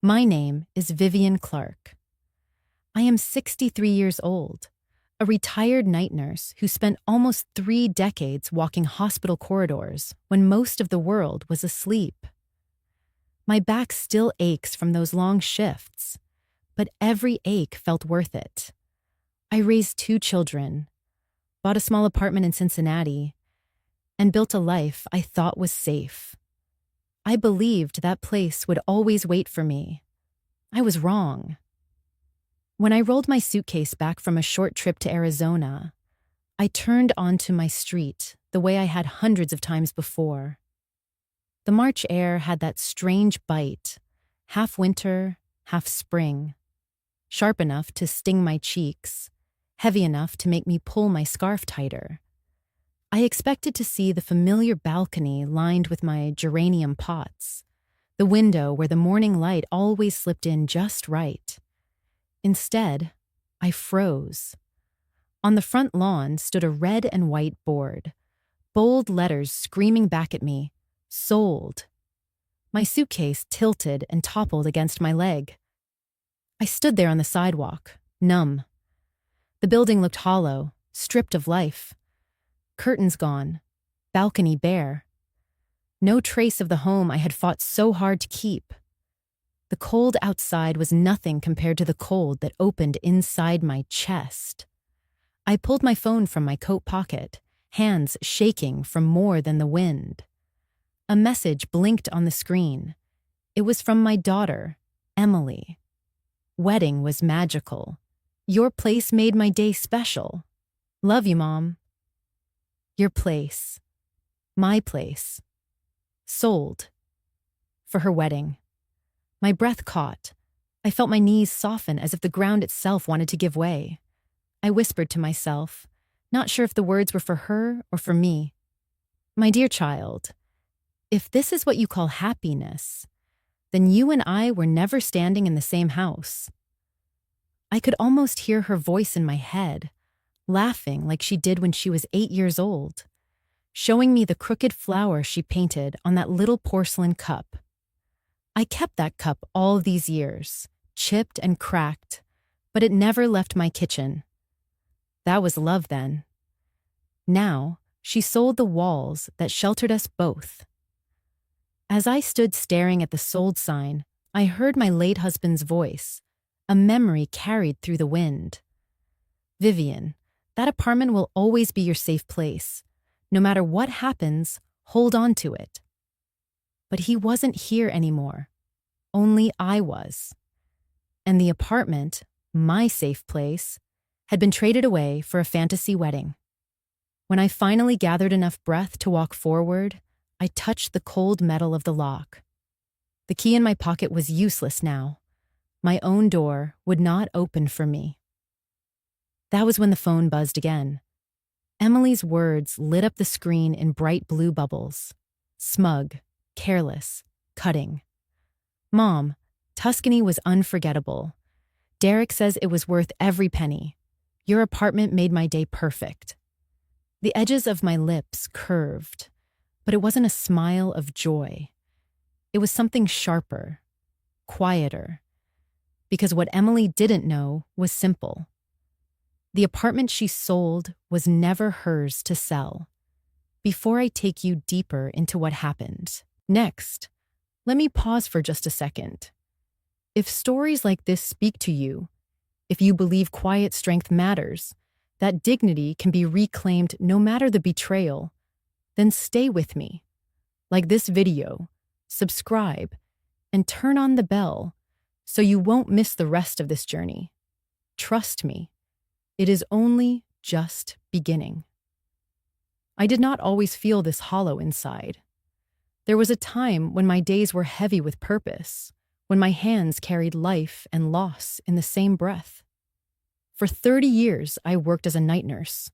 My name is Vivian Clark. I am 63 years old, a retired night nurse who spent almost 3 decades walking hospital corridors when most of the world was asleep. My back still aches from those long shifts, but every ache felt worth it. I raised 2 children, bought a small apartment in Cincinnati, and built a life I thought was safe. I believed that place would always wait for me. I was wrong. When I rolled my suitcase back from a short trip to Arizona, I turned onto my street the way I had hundreds of times before. The March air had that strange bite, half winter, half spring, sharp enough to sting my cheeks, heavy enough to make me pull my scarf tighter. I expected to see the familiar balcony lined with my geranium pots, the window where the morning light always slipped in just right. Instead, I froze. On the front lawn stood a red and white board, bold letters screaming back at me, "Sold." My suitcase tilted and toppled against my leg. I stood there on the sidewalk, numb. The building looked hollow, stripped of life. Curtains gone, balcony bare. No trace of the home I had fought so hard to keep. The cold outside was nothing compared to the cold that opened inside my chest. I pulled my phone from my coat pocket, hands shaking from more than the wind. A message blinked on the screen. It was from my daughter, Emily. Wedding was magical. Your place made my day special. Love you, Mom. Your place. My place. Sold. For her wedding. My breath caught. I felt my knees soften as if the ground itself wanted to give way. I whispered to myself, not sure if the words were for her or for me. My dear child, if this is what you call happiness, then you and I were never standing in the same house. I could almost hear her voice in my head, laughing like she did when she was 8 years old, showing me the crooked flower she painted on that little porcelain cup. I kept that cup all these years, chipped and cracked, but it never left my kitchen. That was love then. Now, she sold the walls that sheltered us both. As I stood staring at the sold sign, I heard my late husband's voice, a memory carried through the wind. Vivian, that apartment will always be your safe place. No matter what happens, hold on to it. But he wasn't here anymore. Only I was. And the apartment, my safe place, had been traded away for a fantasy wedding. When I finally gathered enough breath to walk forward, I touched the cold metal of the lock. The key in my pocket was useless now. My own door would not open for me. That was when the phone buzzed again. Emily's words lit up the screen in bright blue bubbles. Smug, careless, cutting. Mom, Tuscany was unforgettable. Derek says it was worth every penny. Your apartment made my day perfect. The edges of my lips curved, but it wasn't a smile of joy. It was something sharper, quieter, because what Emily didn't know was simple. The apartment she sold was never hers to sell. Before I take you deeper into what happened, next, let me pause for just a second. If stories like this speak to you, if you believe quiet strength matters, that dignity can be reclaimed no matter the betrayal, then stay with me. Like this video, subscribe, and turn on the bell so you won't miss the rest of this journey. Trust me, it is only just beginning. I did not always feel this hollow inside. There was a time when my days were heavy with purpose, when my hands carried life and loss in the same breath. For 30 years, I worked as a night nurse.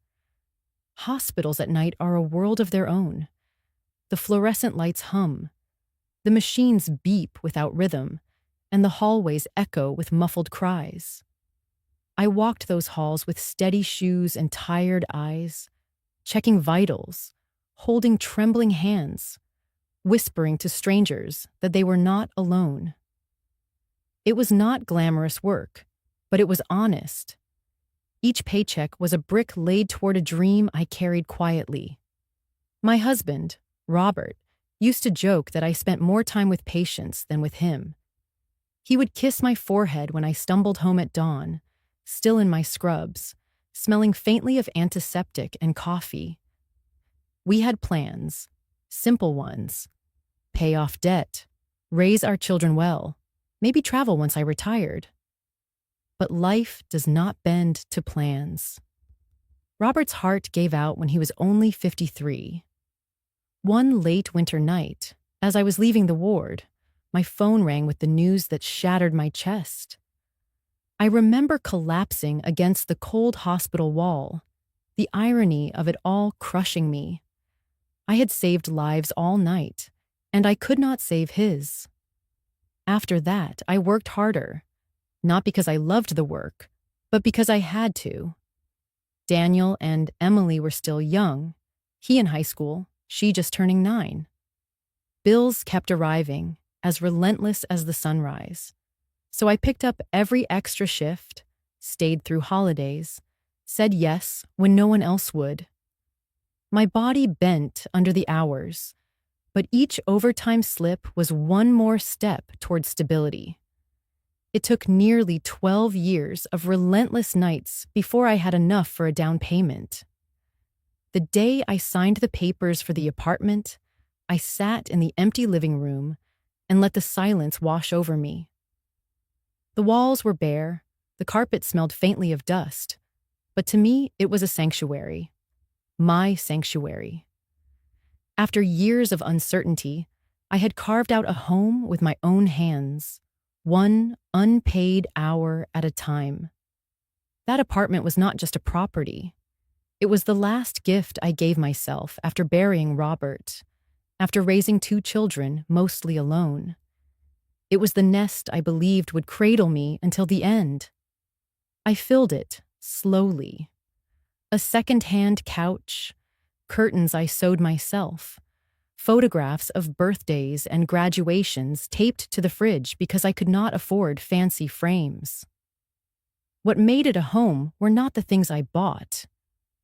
Hospitals at night are a world of their own. The fluorescent lights hum. The machines beep without rhythm, and the hallways echo with muffled cries. I walked those halls with steady shoes and tired eyes, checking vitals, holding trembling hands, whispering to strangers that they were not alone. It was not glamorous work, but it was honest. Each paycheck was a brick laid toward a dream I carried quietly. My husband, Robert, used to joke that I spent more time with patients than with him. He would kiss my forehead when I stumbled home at dawn, still in my scrubs, smelling faintly of antiseptic and coffee. We had plans, simple ones: pay off debt, raise our children well, maybe travel once I retired. But life does not bend to plans. Robert's heart gave out when he was only 53. One late winter night, as I was leaving the ward, my phone rang with the news that shattered my chest. I remember collapsing against the cold hospital wall, the irony of it all crushing me. I had saved lives all night, and I could not save his. After that, I worked harder, not because I loved the work, but because I had to. Daniel and Emily were still young, he in high school, she just turning 9. Bills kept arriving, as relentless as the sunrise. So I picked up every extra shift, stayed through holidays, said yes when no one else would. My body bent under the hours, but each overtime slip was one more step toward stability. It took nearly 12 years of relentless nights before I had enough for a down payment. The day I signed the papers for the apartment, I sat in the empty living room and let the silence wash over me. The walls were bare, the carpet smelled faintly of dust, but to me it was a sanctuary. My sanctuary. After years of uncertainty, I had carved out a home with my own hands, one unpaid hour at a time. That apartment was not just a property. It was the last gift I gave myself after burying Robert, after raising 2 children, mostly alone. It was the nest I believed would cradle me until the end. I filled it, slowly. A second-hand couch, curtains I sewed myself, photographs of birthdays and graduations taped to the fridge because I could not afford fancy frames. What made it a home were not the things I bought,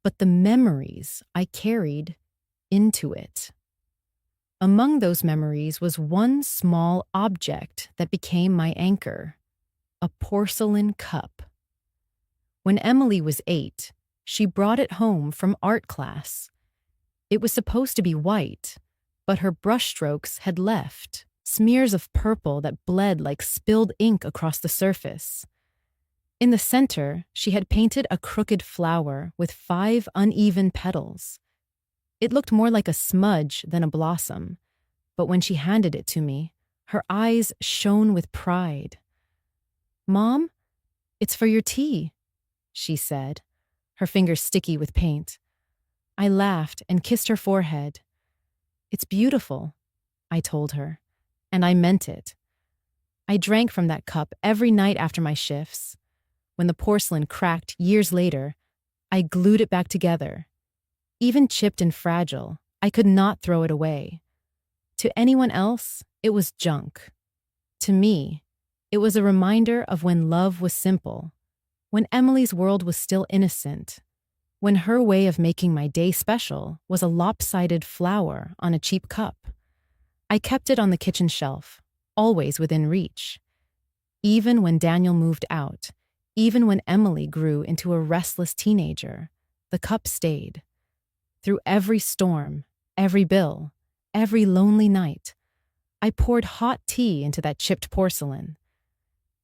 but the memories I carried into it. Among those memories was one small object that became my anchor, a porcelain cup. When Emily was 8, she brought it home from art class. It was supposed to be white, but her brushstrokes had left, smears of purple that bled like spilled ink across the surface. In the center, she had painted a crooked flower with 5 uneven petals. It looked more like a smudge than a blossom, but when she handed it to me, her eyes shone with pride. "Mom, it's for your tea," she said, her fingers sticky with paint. I laughed and kissed her forehead. "It's beautiful," I told her, and I meant it. I drank from that cup every night after my shifts. When the porcelain cracked years later, I glued it back together. Even chipped and fragile, I could not throw it away. To anyone else, it was junk. To me, it was a reminder of when love was simple, when Emily's world was still innocent, when her way of making my day special was a lopsided flower on a cheap cup. I kept it on the kitchen shelf, always within reach. Even when Daniel moved out, even when Emily grew into a restless teenager, the cup stayed. Through every storm, every bill, every lonely night, I poured hot tea into that chipped porcelain.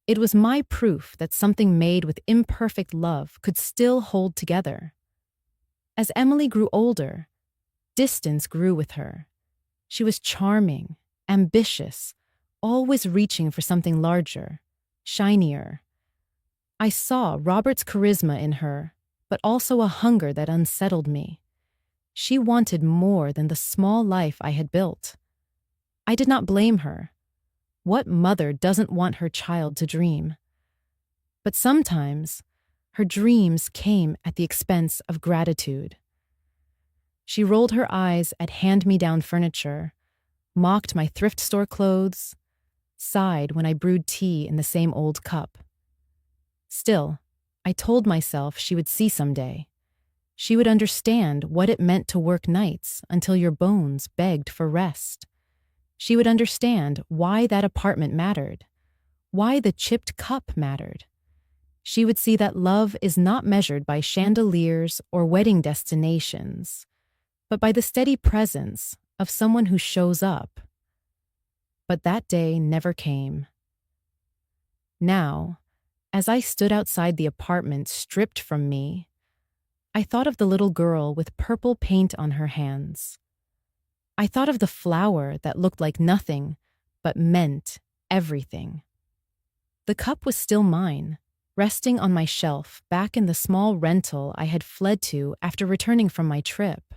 It was my proof that something made with imperfect love could still hold together. As Emily grew older, distance grew with her. She was charming, ambitious, always reaching for something larger, shinier. I saw Robert's charisma in her, but also a hunger that unsettled me. She wanted more than the small life I had built. I did not blame her. What mother doesn't want her child to dream? But sometimes, her dreams came at the expense of gratitude. She rolled her eyes at hand-me-down furniture, mocked my thrift store clothes, sighed when I brewed tea in the same old cup. Still, I told myself she would see someday. She would understand what it meant to work nights until your bones begged for rest. She would understand why that apartment mattered, why the chipped cup mattered. She would see that love is not measured by chandeliers or wedding destinations, but by the steady presence of someone who shows up. But that day never came. Now, as I stood outside the apartment stripped from me, I thought of the little girl with purple paint on her hands. I thought of the flower that looked like nothing, but meant everything. The cup was still mine, resting on my shelf back in the small rental I had fled to after returning from my trip.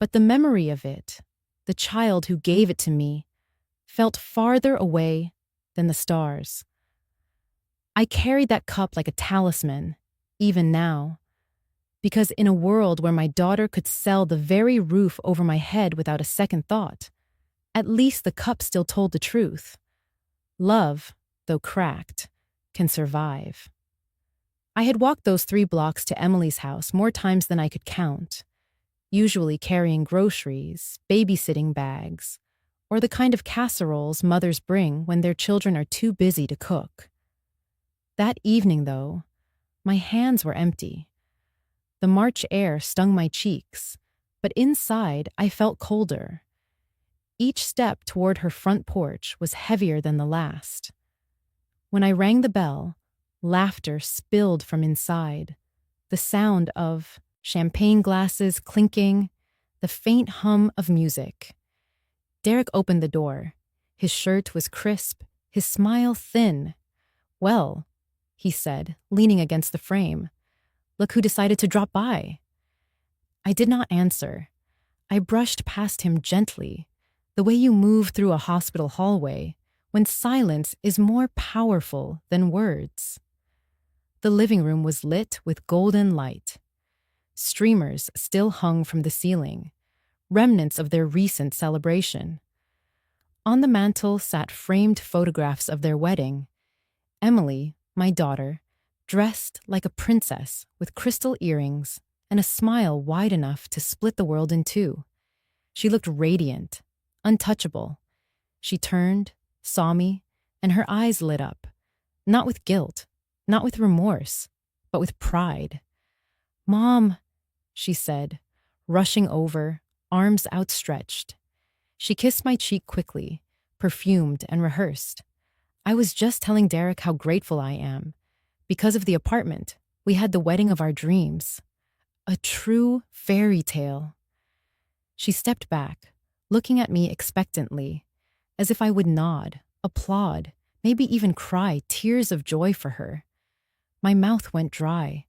But the memory of it, the child who gave it to me, felt farther away than the stars. I carried that cup like a talisman, even now, because in a world where my daughter could sell the very roof over my head without a second thought, at least the cup still told the truth. Love, though cracked, can survive. I had walked those 3 blocks to Emily's house more times than I could count, usually carrying groceries, babysitting bags, or the kind of casseroles mothers bring when their children are too busy to cook. That evening, though, my hands were empty. The March air stung my cheeks, but inside I felt colder. Each step toward her front porch was heavier than the last. When I rang the bell, laughter spilled from inside, the sound of champagne glasses clinking, the faint hum of music. Derek opened the door. His shirt was crisp, his smile thin. "Well," he said, leaning against the frame. "Look who decided to drop by." I did not answer. I brushed past him gently, the way you move through a hospital hallway when silence is more powerful than words. The living room was lit with golden light. Streamers still hung from the ceiling, remnants of their recent celebration. On the mantel sat framed photographs of their wedding. Emily, my daughter, dressed like a princess with crystal earrings and a smile wide enough to split the world in two. She looked radiant, untouchable. She turned, saw me, and her eyes lit up, not with guilt, not with remorse, but with pride. "Mom," she said, rushing over, arms outstretched. She kissed my cheek quickly, perfumed and rehearsed. "I was just telling Derek how grateful I am. Because of the apartment, we had the wedding of our dreams. A true fairy tale." She stepped back, looking at me expectantly, as if I would nod, applaud, maybe even cry tears of joy for her. My mouth went dry.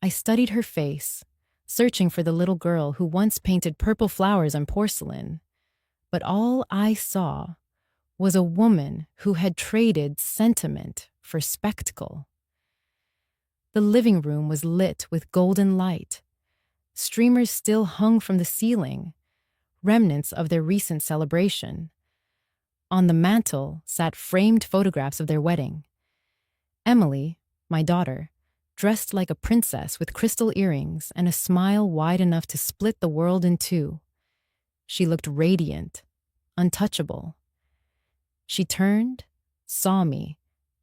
I studied her face, searching for the little girl who once painted purple flowers on porcelain. But all I saw was a woman who had traded sentiment for spectacle. The living room was lit with golden light. Streamers still hung from the ceiling, remnants of their recent celebration. On the mantel sat framed photographs of their wedding. Emily, my daughter, dressed like a princess with crystal earrings and a smile wide enough to split the world in two. She looked radiant, untouchable. She turned, saw me,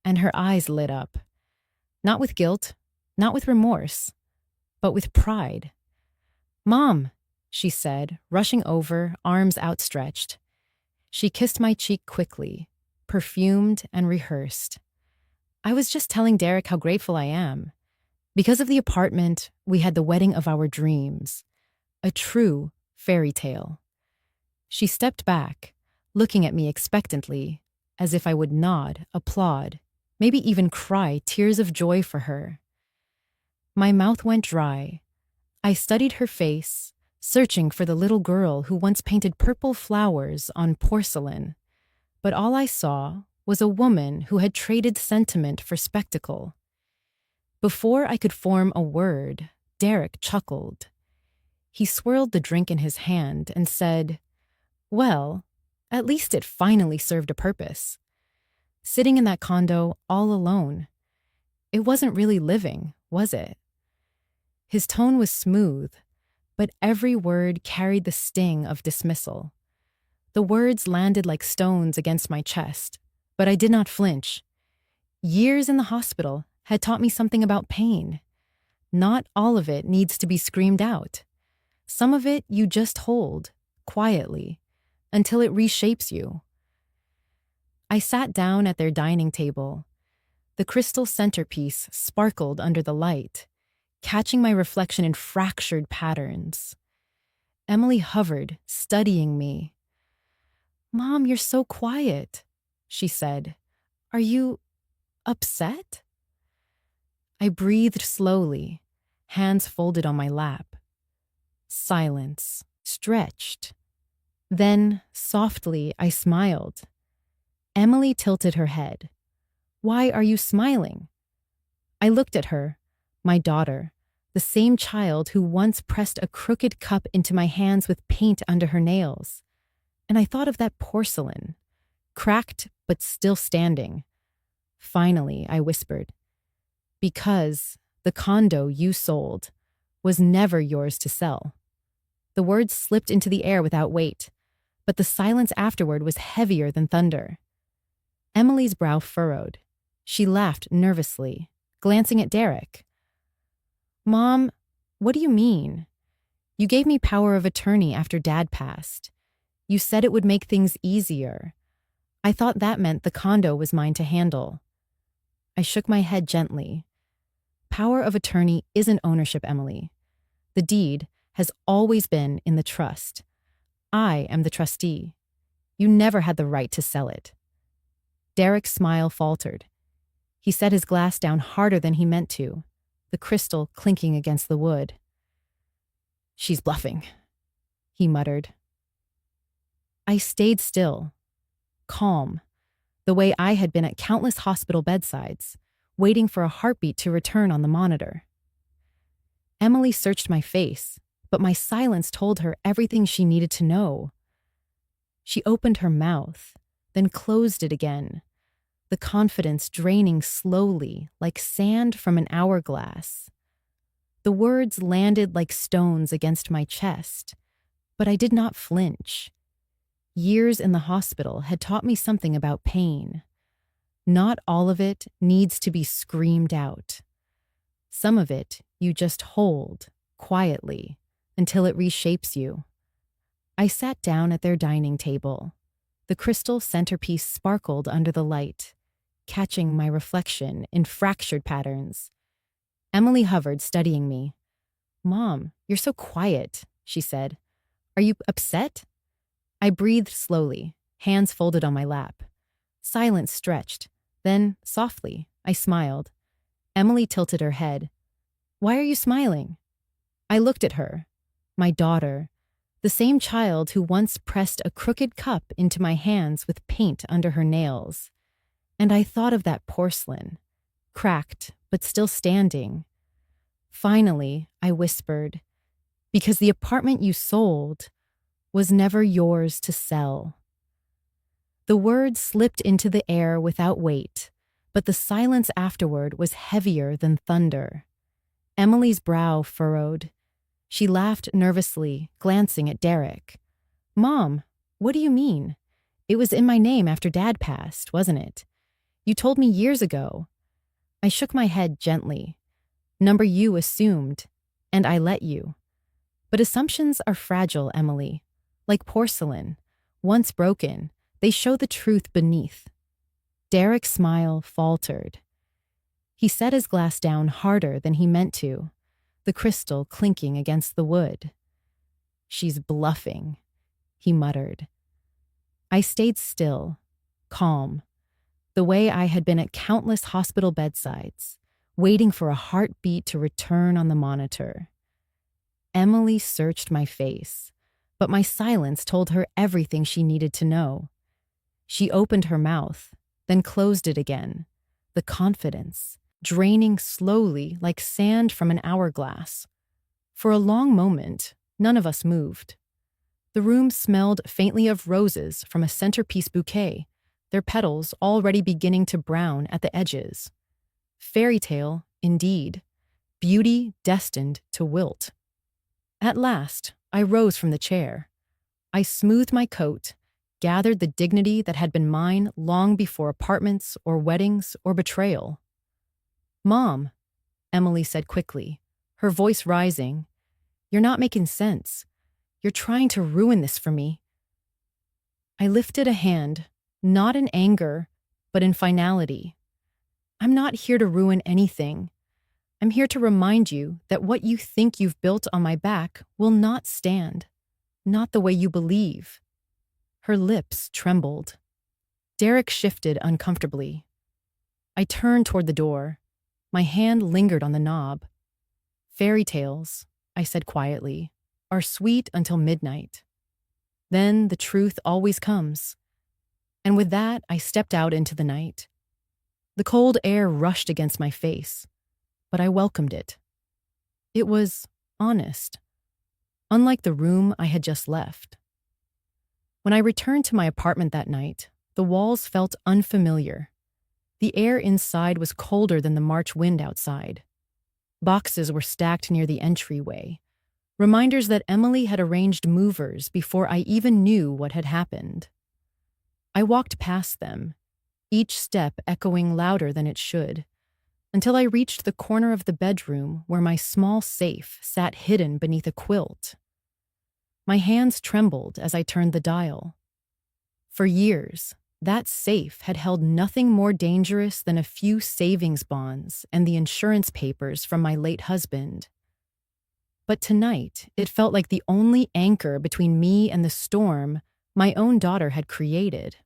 and her eyes lit up. Not with guilt, not with remorse, but with pride. "Mom," she said, rushing over, arms outstretched. She kissed my cheek quickly, perfumed and rehearsed. "I was just telling Derek how grateful I am. Because of the apartment, we had the wedding of our dreams. A true fairy tale." She stepped back, looking at me expectantly, as if I would nod, applaud, maybe even cry tears of joy for her. My mouth went dry. I studied her face, searching for the little girl who once painted purple flowers on porcelain. But all I saw was a woman who had traded sentiment for spectacle. Before I could form a word, Derek chuckled. He swirled the drink in his hand and said, "Well, at least it finally served a purpose. sitting in that condo all alone. It wasn't really living, was it? His tone was smooth, but every word carried the sting of dismissal. The words landed like stones against my chest, but I did not flinch. Years in the hospital had taught me something about pain. Not all of it needs to be screamed out. Some of it you just hold, quietly, until it reshapes you. I sat down at their dining table. The crystal centerpiece sparkled under the light, catching my reflection in fractured patterns. Emily hovered, studying me. "Mom, you're so quiet," she said. "Are you upset?" I breathed slowly, hands folded on my lap. Silence, stretched. Then, softly, I smiled. Emily tilted her head. "Why are you smiling?" I looked at her, my daughter, the same child who once pressed a crooked cup into my hands with paint under her nails. And I thought of that porcelain, cracked but still standing. Finally, I whispered, "Because the condo you sold was never yours to sell." The words slipped into the air without weight, but the silence afterward was heavier than thunder. Emily's brow furrowed. She laughed nervously, glancing at Derek. "Mom, what do you mean? You gave me power of attorney after Dad passed. You said it would make things easier. I thought that meant the condo was mine to handle." I shook my head gently. Power of attorney isn't ownership, Emily. The deed has always been in the trust. I am the trustee. You never had the right to sell it. Derek's smile faltered. He set his glass down harder than he meant to, the crystal clinking against the wood. "She's bluffing," he muttered. I stayed still, calm, the way I had been at countless hospital bedsides, waiting for a heartbeat to return on the monitor. Emily searched my face, but my silence told her everything she needed to know. She opened her mouth, then closed it again, the confidence draining slowly like sand from an hourglass. The words landed like stones against my chest, but I did not flinch. Years in the hospital had taught me something about pain. Not all of it needs to be screamed out. Some of it you just hold, quietly, until it reshapes you. I sat down at their dining table. The crystal centerpiece sparkled under the light, catching my reflection in fractured patterns. Emily hovered, studying me. "Mom, you're so quiet," she said. "Are you upset?" I breathed slowly, hands folded on my lap. Silence stretched. Then, softly, I smiled. Emily tilted her head. "Why are you smiling?" I looked at her, my daughter, the same child who once pressed a crooked cup into my hands with paint under her nails. And I thought of that porcelain, cracked but still standing. Finally, I whispered, "Because the apartment you sold was never yours to sell." The words slipped into the air without weight, but the silence afterward was heavier than thunder. Emily's brow furrowed. She laughed nervously, glancing at Derek. "Mom, what do you mean? It was in my name after Dad passed, wasn't it? You told me years ago." I shook my head gently. "Number you assumed, and I let you. But assumptions are fragile, Emily. Like porcelain, once broken, they show the truth beneath." Derek's smile faltered. He set his glass down harder than he meant to, the crystal clinking against the wood. "She's bluffing," he muttered. I stayed still, calm, the way I had been at countless hospital bedsides, waiting for a heartbeat to return on the monitor. Emily searched my face, but my silence told her everything she needed to know. She opened her mouth, then closed it again, the confidence draining slowly like sand from an hourglass. For a long moment, none of us moved. The room smelled faintly of roses from a centerpiece bouquet, their petals already beginning to brown at the edges. Fairy tale, indeed, beauty destined to wilt. At last, I rose from the chair. I smoothed my coat, gathered the dignity that had been mine long before apartments or weddings or betrayal. "Mom," Emily said quickly, her voice rising, "you're not making sense. You're trying to ruin this for me." I lifted a hand, not in anger, but in finality. "I'm not here to ruin anything. I'm here to remind you that what you think you've built on my back will not stand. Not the way you believe." Her lips trembled. Derek shifted uncomfortably. I turned toward the door. My hand lingered on the knob. "Fairy tales," I said quietly, "are sweet until midnight. Then the truth always comes." And with that, I stepped out into the night. The cold air rushed against my face, but I welcomed it. It was honest, unlike the room I had just left. When I returned to my apartment that night, the walls felt unfamiliar. The air inside was colder than the March wind outside. Boxes were stacked near the entryway, reminders that Emily had arranged movers before I even knew what had happened. I walked past them, each step echoing louder than it should, until I reached the corner of the bedroom where my small safe sat hidden beneath a quilt. My hands trembled as I turned the dial. For years, that safe had held nothing more dangerous than a few savings bonds and the insurance papers from my late husband. But tonight, it felt like the only anchor between me and the storm my own daughter had created.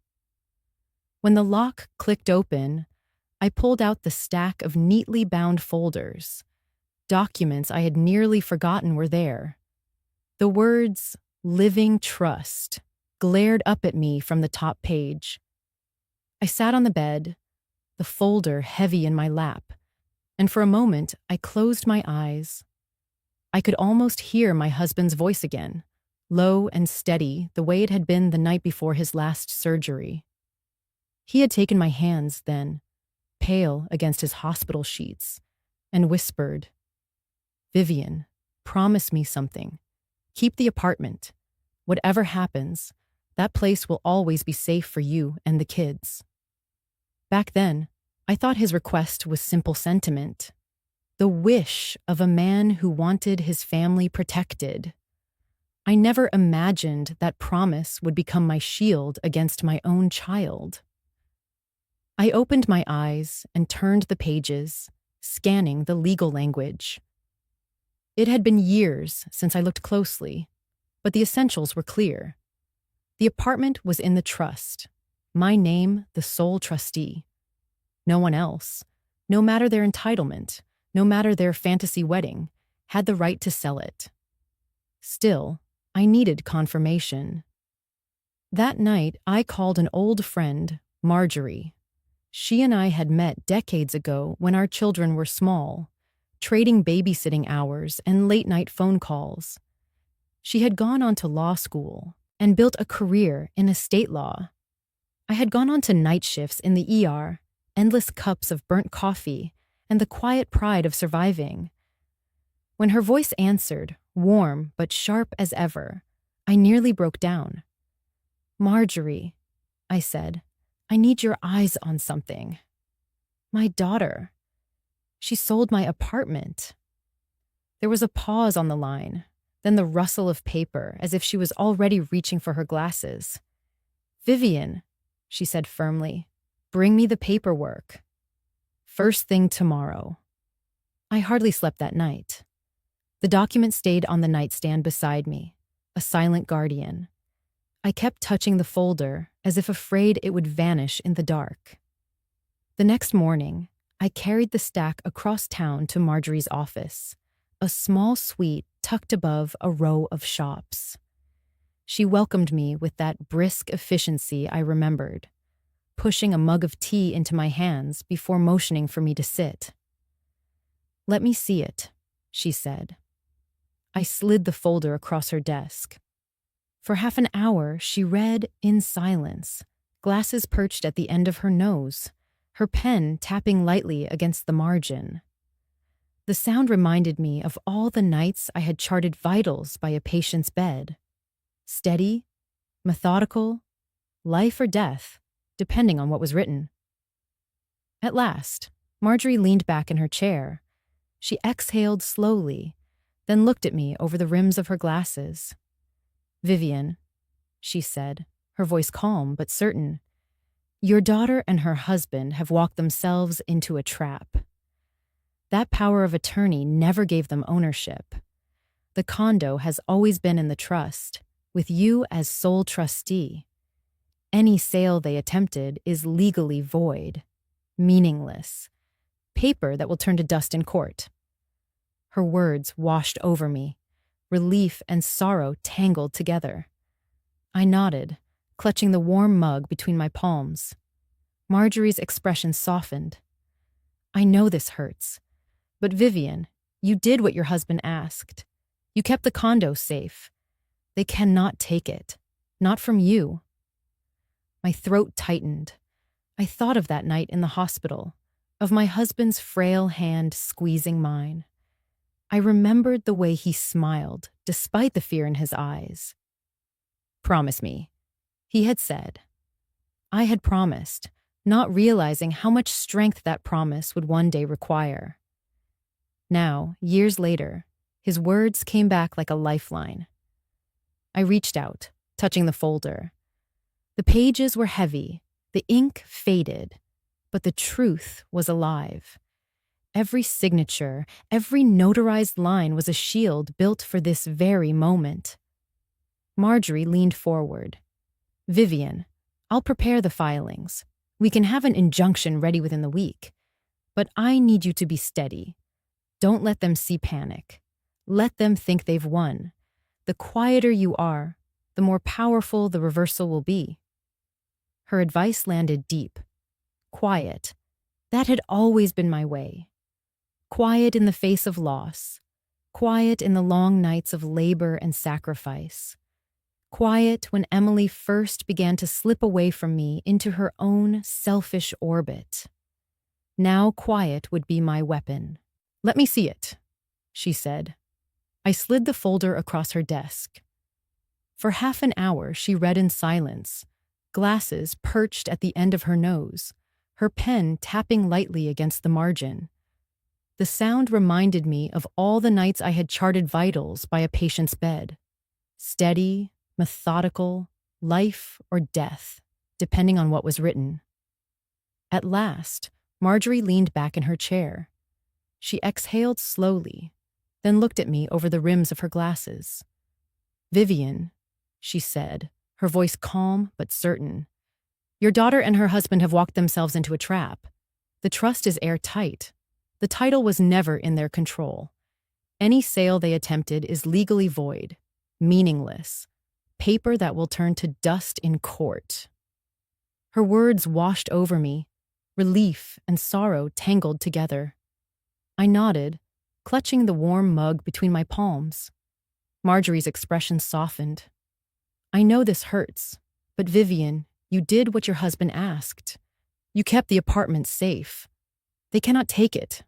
When the lock clicked open, I pulled out the stack of neatly bound folders. Documents I had nearly forgotten were there. The words "Living Trust" glared up at me from the top page. I sat on the bed, the folder heavy in my lap, and for a moment I closed my eyes. I could almost hear my husband's voice again, low and steady the way it had been the night before his last surgery. He had taken my hands then, pale against his hospital sheets, and whispered, "Vivian, promise me something. Keep the apartment. Whatever happens, that place will always be safe for you and the kids." Back then, I thought his request was simple sentiment, the wish of a man who wanted his family protected. I never imagined that promise would become my shield against my own child. I opened my eyes and turned the pages, scanning the legal language. It had been years since I looked closely, but the essentials were clear. The apartment was in the trust, my name the sole trustee. No one else, no matter their entitlement, no matter their fantasy wedding, had the right to sell it. Still, I needed confirmation. That night, I called an old friend, Marjorie. She and I had met decades ago when our children were small, trading babysitting hours and late-night phone calls. She had gone on to law school and built a career in estate law. I had gone on to night shifts in the ER, endless cups of burnt coffee, and the quiet pride of surviving. When her voice answered, warm but sharp as ever, I nearly broke down. "Marjorie," I said, "I need your eyes on something. My daughter. She sold my apartment." There was a pause on the line, then the rustle of paper as if she was already reaching for her glasses. "Vivian," she said firmly, "bring me the paperwork. First thing tomorrow." I hardly slept that night. The document stayed on the nightstand beside me, a silent guardian. I kept touching the folder as if afraid it would vanish in the dark. The next morning, I carried the stack across town to Marjorie's office, a small suite tucked above a row of shops. She welcomed me with that brisk efficiency I remembered, pushing a mug of tea into my hands before motioning for me to sit. "Let me see it," she said. I slid the folder across her desk. For half an hour, she read in silence, glasses perched at the end of her nose, her pen tapping lightly against the margin. The sound reminded me of all the nights I had charted vitals by a patient's bed. Steady, methodical, life or death, depending on what was written. At last, Marjorie leaned back in her chair. She exhaled slowly, then looked at me over the rims of her glasses. "Vivian," she said, her voice calm but certain, "your daughter and her husband have walked themselves into a trap. That power of attorney never gave them ownership. The condo has always been in the trust, with you as sole trustee. Any sale they attempted is legally void, meaningless, paper that will turn to dust in court." Her words washed over me, relief and sorrow tangled together. I nodded, clutching the warm mug between my palms. Marjorie's expression softened. "I know this hurts. But Vivian, you did what your husband asked. You kept the condo safe. They cannot take it. Not from you." My throat tightened. I thought of that night in the hospital, of my husband's frail hand squeezing mine. I remembered the way he smiled, despite the fear in his eyes. "Promise me," he had said. I had promised, not realizing how much strength that promise would one day require. Now, years later, his words came back like a lifeline. I reached out, touching the folder. The pages were heavy, the ink faded, but the truth was alive. Every signature, every notarized line was a shield built for this very moment. Marjorie leaned forward. "Vivian, I'll prepare the filings. We can have an injunction ready within the week. But I need you to be steady. Don't let them see panic. Let them think they've won. The quieter you are, the more powerful the reversal will be." Her advice landed deep. Quiet. That had always been my way. Quiet in the face of loss. Quiet in the long nights of labor and sacrifice. Quiet when Emily first began to slip away from me into her own selfish orbit. Now quiet would be my weapon. "Let me see it," she said. I slid the folder across her desk. For half an hour, she read in silence, glasses perched at the end of her nose, her pen tapping lightly against the margin. The sound reminded me of all the nights I had charted vitals by a patient's bed. Steady, methodical, life or death, depending on what was written. At last, Marjorie leaned back in her chair. She exhaled slowly, then looked at me over the rims of her glasses. "Vivian," she said, her voice calm but certain, "your daughter and her husband have walked themselves into a trap. The trust is airtight. The title was never in their control. Any sale they attempted is legally void, meaningless, paper that will turn to dust in court." Her words washed over me, relief and sorrow tangled together. I nodded, clutching the warm mug between my palms. Marjorie's expression softened. "I know this hurts, but Vivian, you did what your husband asked. You kept the apartment safe. They cannot take it.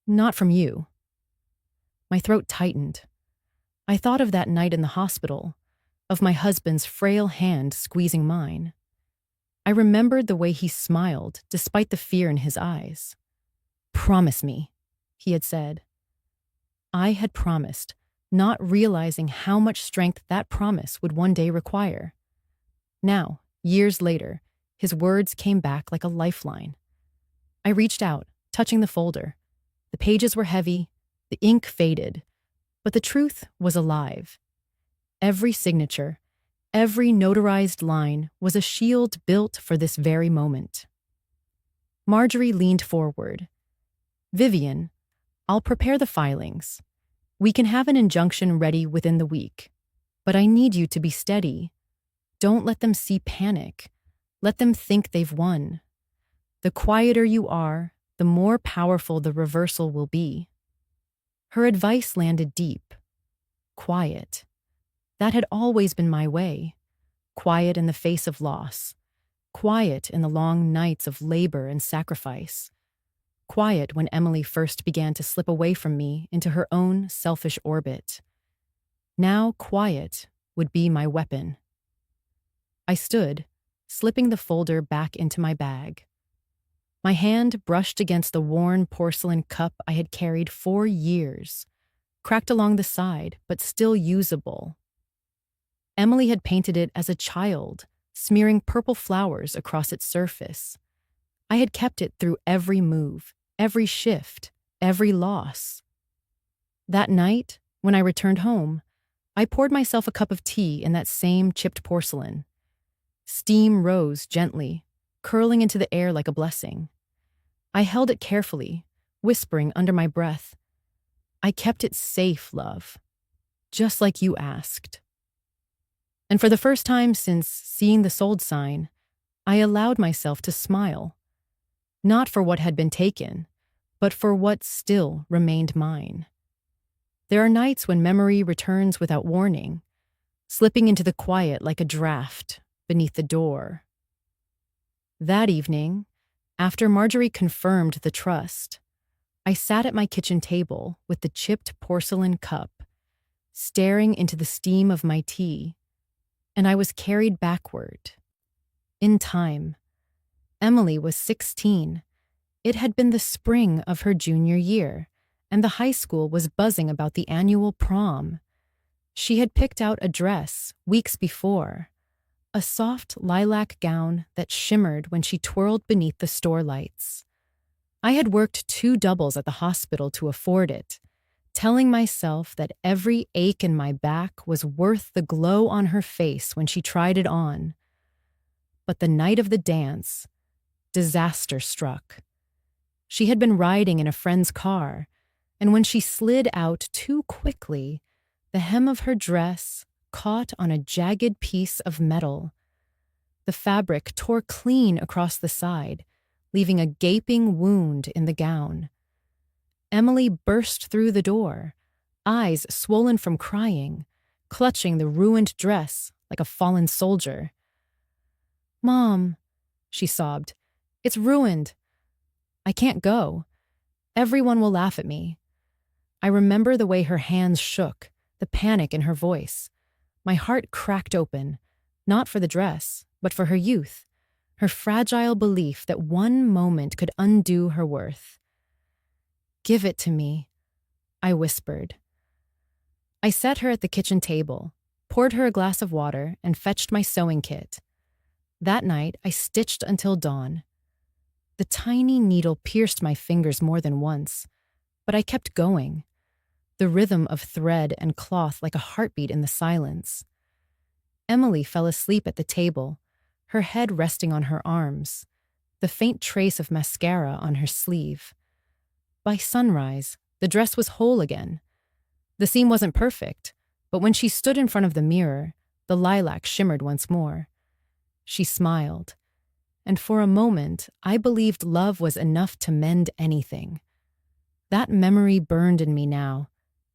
Not from you." My throat tightened. I thought of that night in the hospital, of my husband's frail hand squeezing mine. I remembered the way he smiled despite the fear in his eyes. "Promise me," he had said. I had promised, not realizing how much strength that promise would one day require. Now, years later, his words came back like a lifeline. I reached out, touching the folder. The pages were heavy, the ink faded, but the truth was alive. Every signature, every notarized line was a shield built for this very moment. Marjorie leaned forward. "Vivian, I'll prepare the filings. We can have an injunction ready within the week, but I need you to be steady. Don't let them see panic. Let them think they've won. The quieter you are, the more powerful the reversal will be." Her advice landed deep. Quiet. That had always been my way. Quiet in the face of loss. quiet in the long nights of labor and sacrifice, quiet when Emily first began to slip away from me into her own selfish orbit. Now quiet would be my weapon. I stood, slipping the folder back into my bag. My hand brushed against the worn porcelain cup I had carried for years, cracked along the side, but still usable. Emily had painted it as a child, smearing purple flowers across its surface. I had kept it through every move, every shift, every loss. That night, when I returned home, I poured myself a cup of tea in that same chipped porcelain. Steam rose gently, curling into the air like a blessing. I held it carefully, whispering under my breath, "I kept it safe, love, just like you asked." And for the first time since seeing the sold sign, I allowed myself to smile, not for what had been taken, but for what still remained mine. There are nights when memory returns without warning, slipping into the quiet like a draft beneath the door. That evening, after Marjorie confirmed the trust, I sat at my kitchen table with the chipped porcelain cup, staring into the steam of my tea, and I was carried backward. In time. Emily was 16. It had been the spring of her junior year, and the high school was buzzing about the annual prom. She had picked out a dress weeks before, a soft lilac gown that shimmered when she twirled beneath the store lights. I had worked 2 doubles at the hospital to afford it, telling myself that every ache in my back was worth the glow on her face when she tried it on. But the night of the dance, disaster struck. She had been riding in a friend's car, and when she slid out too quickly, the hem of her dress caught on a jagged piece of metal. The fabric tore clean across the side, leaving a gaping wound in the gown. Emily burst through the door, eyes swollen from crying, clutching the ruined dress like a fallen soldier. "Mom," she sobbed, "it's ruined. I can't go. Everyone will laugh at me." I remember the way her hands shook, the panic in her voice. My heart cracked open, not for the dress, but for her youth, her fragile belief that one moment could undo her worth. "Give it to me," I whispered. I set her at the kitchen table, poured her a glass of water, and fetched my sewing kit. That night, I stitched until dawn. The tiny needle pierced my fingers more than once, but I kept going, the rhythm of thread and cloth like a heartbeat in the silence. Emily fell asleep at the table, her head resting on her arms, the faint trace of mascara on her sleeve. By sunrise, the dress was whole again. The seam wasn't perfect, but when she stood in front of the mirror, the lilac shimmered once more. She smiled, and for a moment, I believed love was enough to mend anything. That memory burned in me now,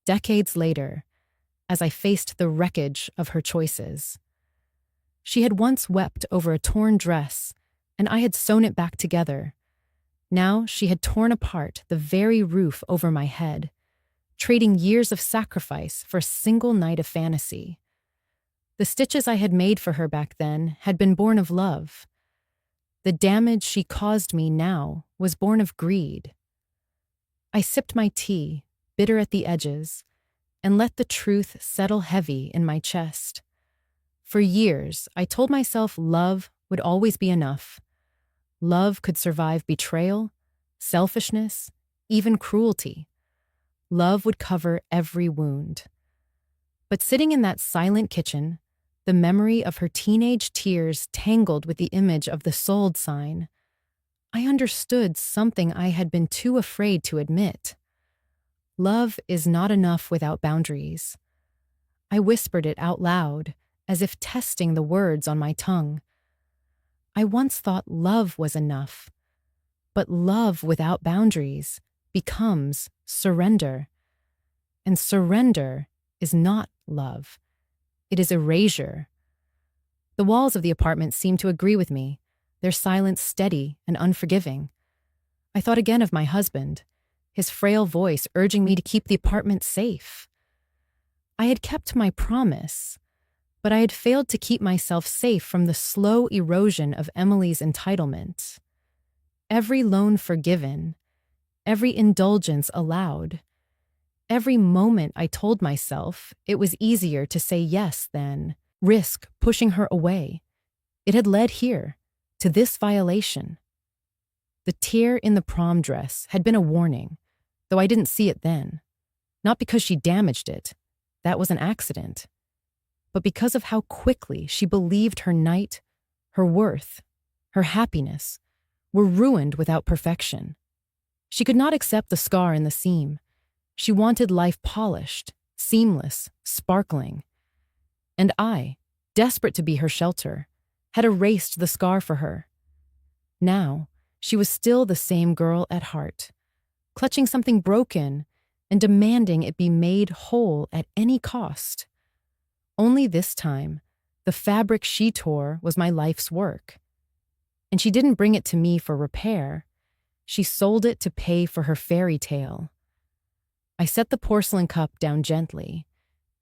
decades later, as I faced the wreckage of her choices. She had once wept over a torn dress, and I had sewn it back together. Now she had torn apart the very roof over my head, trading years of sacrifice for a single night of fantasy. The stitches I had made for her back then had been born of love. The damage she caused me now was born of greed. I sipped my tea, bitter at the edges, and let the truth settle heavy in my chest. For years, I told myself love would always be enough. Love could survive betrayal, selfishness, even cruelty. Love would cover every wound. But sitting in that silent kitchen, the memory of her teenage tears tangled with the image of the sold sign, I understood something I had been too afraid to admit. Love is not enough without boundaries. I whispered it out loud, as if testing the words on my tongue. I once thought love was enough, but love without boundaries becomes surrender. And surrender is not love. It is erasure. The walls of the apartment seemed to agree with me. their silence steady and unforgiving. I thought again of my husband, his frail voice urging me to keep the apartment safe. I had kept my promise, but I had failed to keep myself safe from the slow erosion of Emily's entitlement. Every loan forgiven, every indulgence allowed, every moment I told myself it was easier to say yes than risk pushing her away. It had led here, to this violation. The tear in the prom dress had been a warning, though I didn't see it then. Not because she damaged it, that was an accident, but because of how quickly she believed her night, her worth, her happiness were ruined without perfection. She could not accept the scar in the seam. She wanted life polished, seamless, sparkling. And I, desperate to be her shelter, had erased the scar for her. Now, she was still the same girl at heart, clutching something broken and demanding it be made whole at any cost. Only this time, the fabric she tore was my life's work. And she didn't bring it to me for repair. She sold it to pay for her fairy tale. I set the porcelain cup down gently.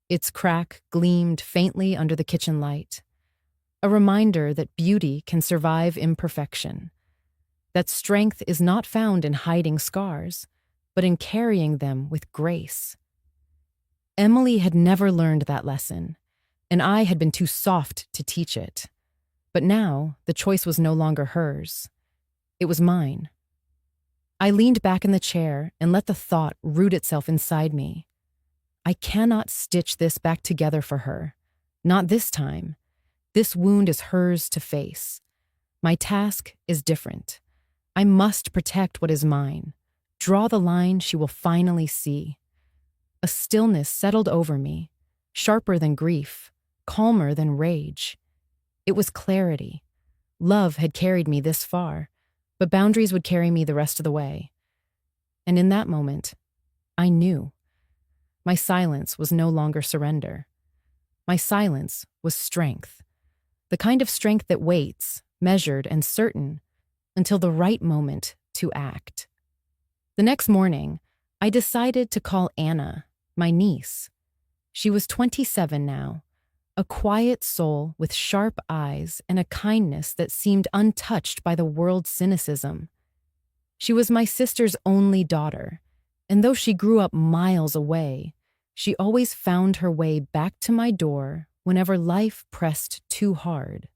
Its crack gleamed faintly under the kitchen light. A reminder that beauty can survive imperfection. That strength is not found in hiding scars, but in carrying them with grace. Emily had never learned that lesson, and I had been too soft to teach it. But now, the choice was no longer hers. It was mine. I leaned back in the chair and let the thought root itself inside me. I cannot stitch this back together for her. Not this time. This wound is hers to face. My task is different. I must protect what is mine. Draw the line she will finally see. A stillness settled over me, sharper than grief, calmer than rage. It was clarity. Love had carried me this far, but boundaries would carry me the rest of the way. And in that moment, I knew. My silence was no longer surrender. My silence was strength. The kind of strength that waits, measured and certain, until the right moment to act. The next morning, I decided to call Anna, my niece. She was 27 now, a quiet soul with sharp eyes and a kindness that seemed untouched by the world's cynicism. She was my sister's only daughter, and though she grew up miles away, she always found her way back to my door whenever life pressed too hard.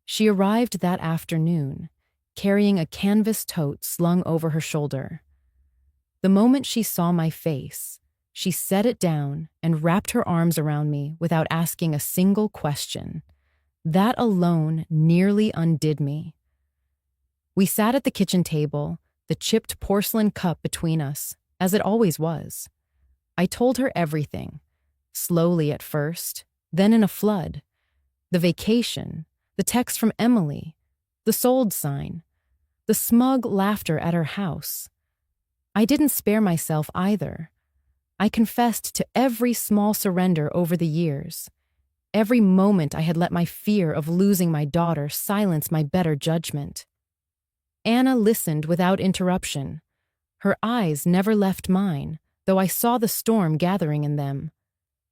She arrived that afternoon, carrying a canvas tote slung over her shoulder. The moment she saw my face, she set it down and wrapped her arms around me without asking a single question. That alone nearly undid me. We sat at the kitchen table, the chipped porcelain cup between us, as it always was. I told her everything, slowly at first, then in a flood. The vacation, the text from Emily, the sold sign, the smug laughter at her house. I didn't spare myself either. I confessed to every small surrender over the years. Every moment I had let my fear of losing my daughter silence my better judgment. Anna listened without interruption. Her eyes never left mine, though I saw the storm gathering in them.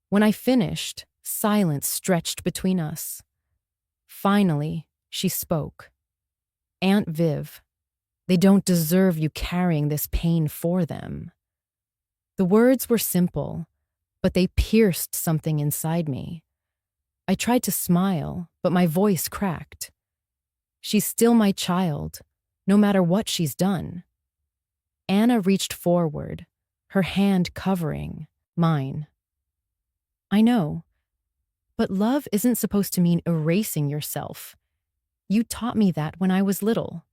When I finished, silence stretched between us. Finally, she spoke. Aunt Viv, they don't deserve you carrying this pain for them. The words were simple, but they pierced something inside me. I tried to smile, but my voice cracked. She's still my child, no matter what she's done. Anna reached forward, her hand covering mine. I know, but love isn't supposed to mean erasing yourself. You taught me that when I was little.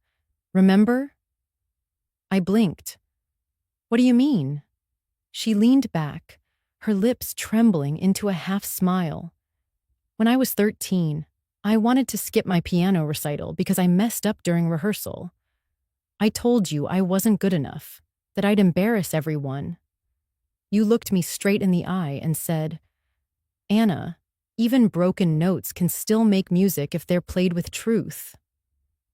Remember? I blinked. What do you mean? She leaned back, her lips trembling into a half smile. When I was 13, I wanted to skip my piano recital because I messed up during rehearsal. I told you I wasn't good enough, that I'd embarrass everyone. You looked me straight in the eye and said, Anna, even broken notes can still make music if they're played with truth.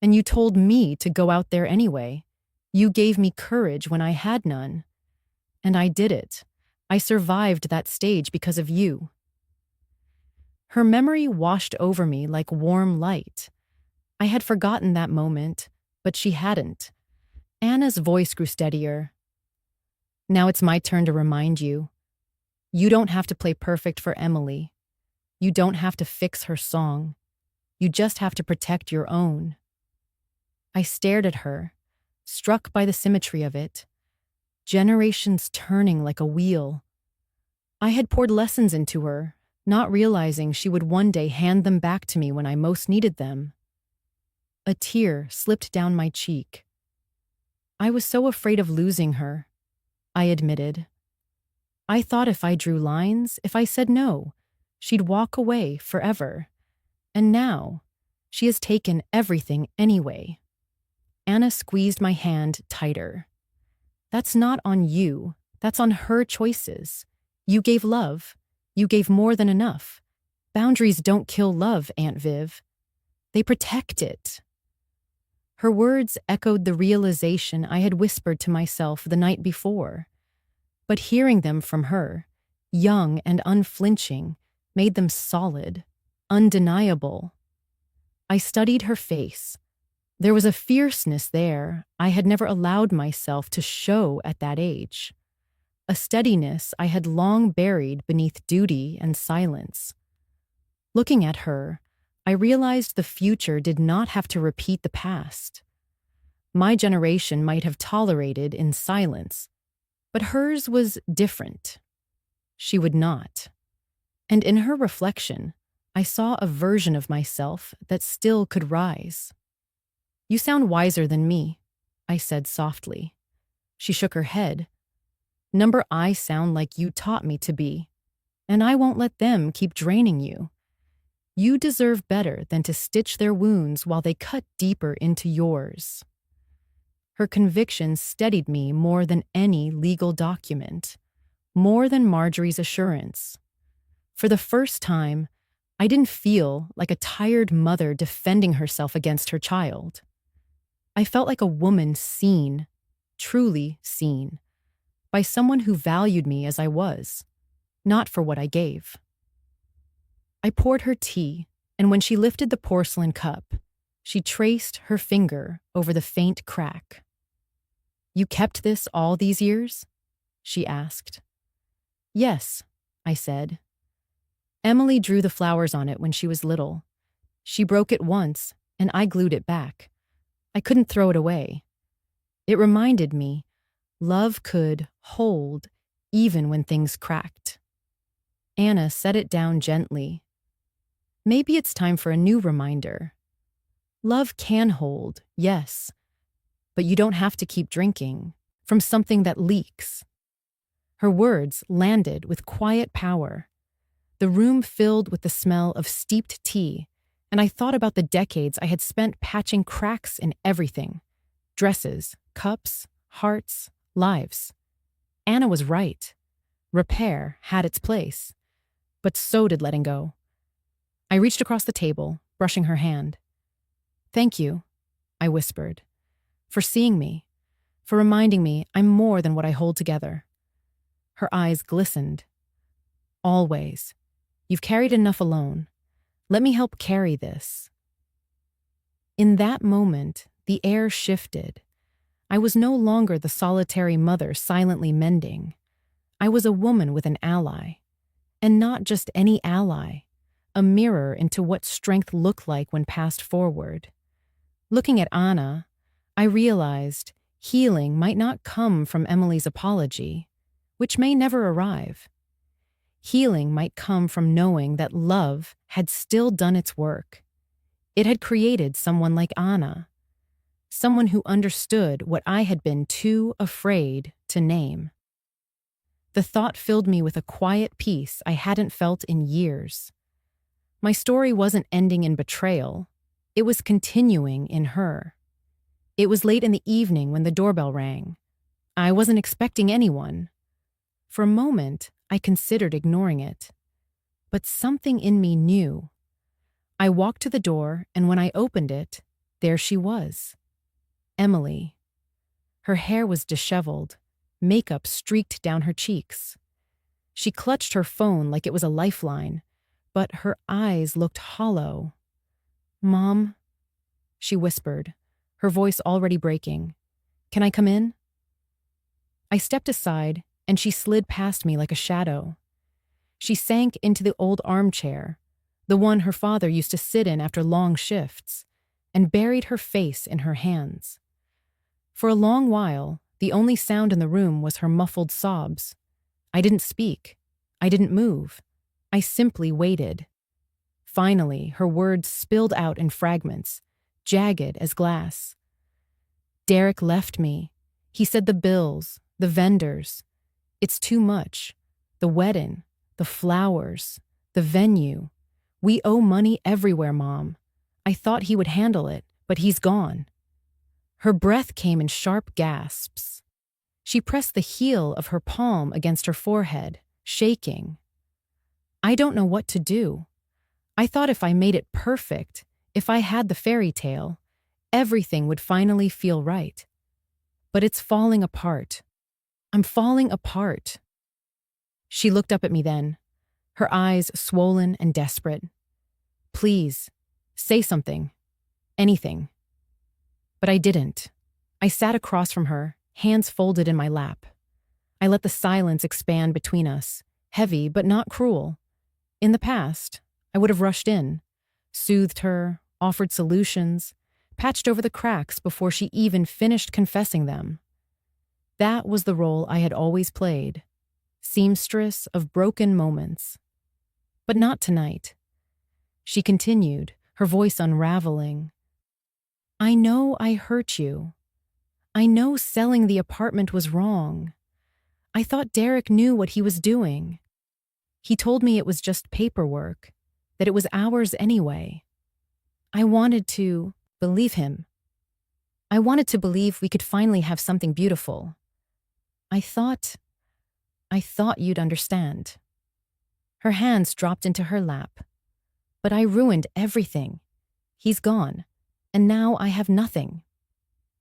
And you told me to go out there anyway. You gave me courage when I had none. And I did it. I survived that stage because of you. Her memory washed over me like warm light. I had forgotten that moment, but she hadn't. Anna's voice grew steadier. Now it's my turn to remind you. You don't have to play perfect for Emily. You don't have to fix her song. You just have to protect your own. I stared at her, struck by the symmetry of it. Generations turning like a wheel. I had poured lessons into her, not realizing she would one day hand them back to me when I most needed them. A tear slipped down my cheek. I was so afraid of losing her, I admitted. I thought if I drew lines, if I said no, she'd walk away forever. And now, she has taken everything anyway. Anna squeezed my hand tighter. That's not on you. That's on her choices. You gave love. You gave more than enough. Boundaries don't kill love, Aunt Viv. They protect it. Her words echoed the realization I had whispered to myself the night before. But hearing them from her, young and unflinching, made them solid, undeniable. I studied her face. There was a fierceness there I had never allowed myself to show at that age. A steadiness I had long buried beneath duty and silence. Looking at her, I realized the future did not have to repeat the past. My generation might have tolerated in silence, but hers was different. She would not. And in her reflection, I saw a version of myself that still could rise. You sound wiser than me, I said softly. She shook her head. Number I sound like you taught me to be, and I won't let them keep draining you. You deserve better than to stitch their wounds while they cut deeper into yours. Her conviction steadied me more than any legal document, more than Marjorie's assurance. For the first time, I didn't feel like a tired mother defending herself against her child. I felt like a woman seen, truly seen, by someone who valued me as I was, not for what I gave. I poured her tea, and when she lifted the porcelain cup, she traced her finger over the faint crack. You kept this all these years? She asked. Yes, I said. Emily drew the flowers on it when she was little. She broke it once, and I glued it back. I couldn't throw it away. It reminded me love could hold even when things cracked. Anna set it down gently. Maybe it's time for a new reminder. Love can hold, yes, but you don't have to keep drinking from something that leaks. Her words landed with quiet power. The room filled with the smell of steeped tea, and I thought about the decades I had spent patching cracks in everything. Dresses, cups, hearts, lives. Anna was right. Repair had its place, but so did letting go. I reached across the table, brushing her hand. Thank you, I whispered, for seeing me, for reminding me I'm more than what I hold together. Her eyes glistened. Always. You've carried enough alone. Let me help carry this. In that moment, the air shifted. I was no longer the solitary mother silently mending. I was a woman with an ally. And not just any ally. A mirror into what strength looked like when passed forward. Looking at Anna, I realized healing might not come from Emily's apology, which may never arrive. Healing might come from knowing that love had still done its work. It had created someone like Anna, someone who understood what I had been too afraid to name. The thought filled me with a quiet peace I hadn't felt in years. My story wasn't ending in betrayal. It was continuing in her. It was late in the evening when the doorbell rang. I wasn't expecting anyone. For a moment, I considered ignoring it. But something in me knew. I walked to the door, and when I opened it, There she was. Emily. Her hair was disheveled, makeup streaked down her cheeks. She clutched her phone like it was a lifeline, but her eyes looked hollow. "Mom," she whispered, her voice already breaking. "Can I come in?" I stepped aside, and she slid past me like a shadow. She sank into the old armchair, the one her father used to sit in after long shifts, and buried her face in her hands. For a long while, the only sound in the room was her muffled sobs. I didn't speak. I didn't move. I simply waited. Finally, her words spilled out in fragments, jagged as glass. "Derek left me. He said the bills, the vendors. It's too much. The wedding, the flowers, the venue. We owe money everywhere, Mom. I thought he would handle it, but he's gone." Her breath came in sharp gasps. She pressed the heel of her palm against her forehead, shaking. I don't know what to do. I thought if I made it perfect, if I had the fairy tale, everything would finally feel right. But it's falling apart. I'm falling apart. She looked up at me then, her eyes swollen and desperate. "Please, say something. Anything." But I didn't. I sat across from her, hands folded in my lap. I let the silence expand between us, heavy but not cruel. In the past, I would have rushed in, soothed her, offered solutions, patched over the cracks before she even finished confessing them. That was the role I had always played, seamstress of broken moments. But not tonight. She continued, her voice unraveling. "I know I hurt you. I know selling the apartment was wrong. I thought Derek knew what he was doing. He told me it was just paperwork, that it was ours anyway. I wanted to believe him. I wanted to believe we could finally have something beautiful. I thought you'd understand." Her hands dropped into her lap. "But I ruined everything. He's gone, and now I have nothing."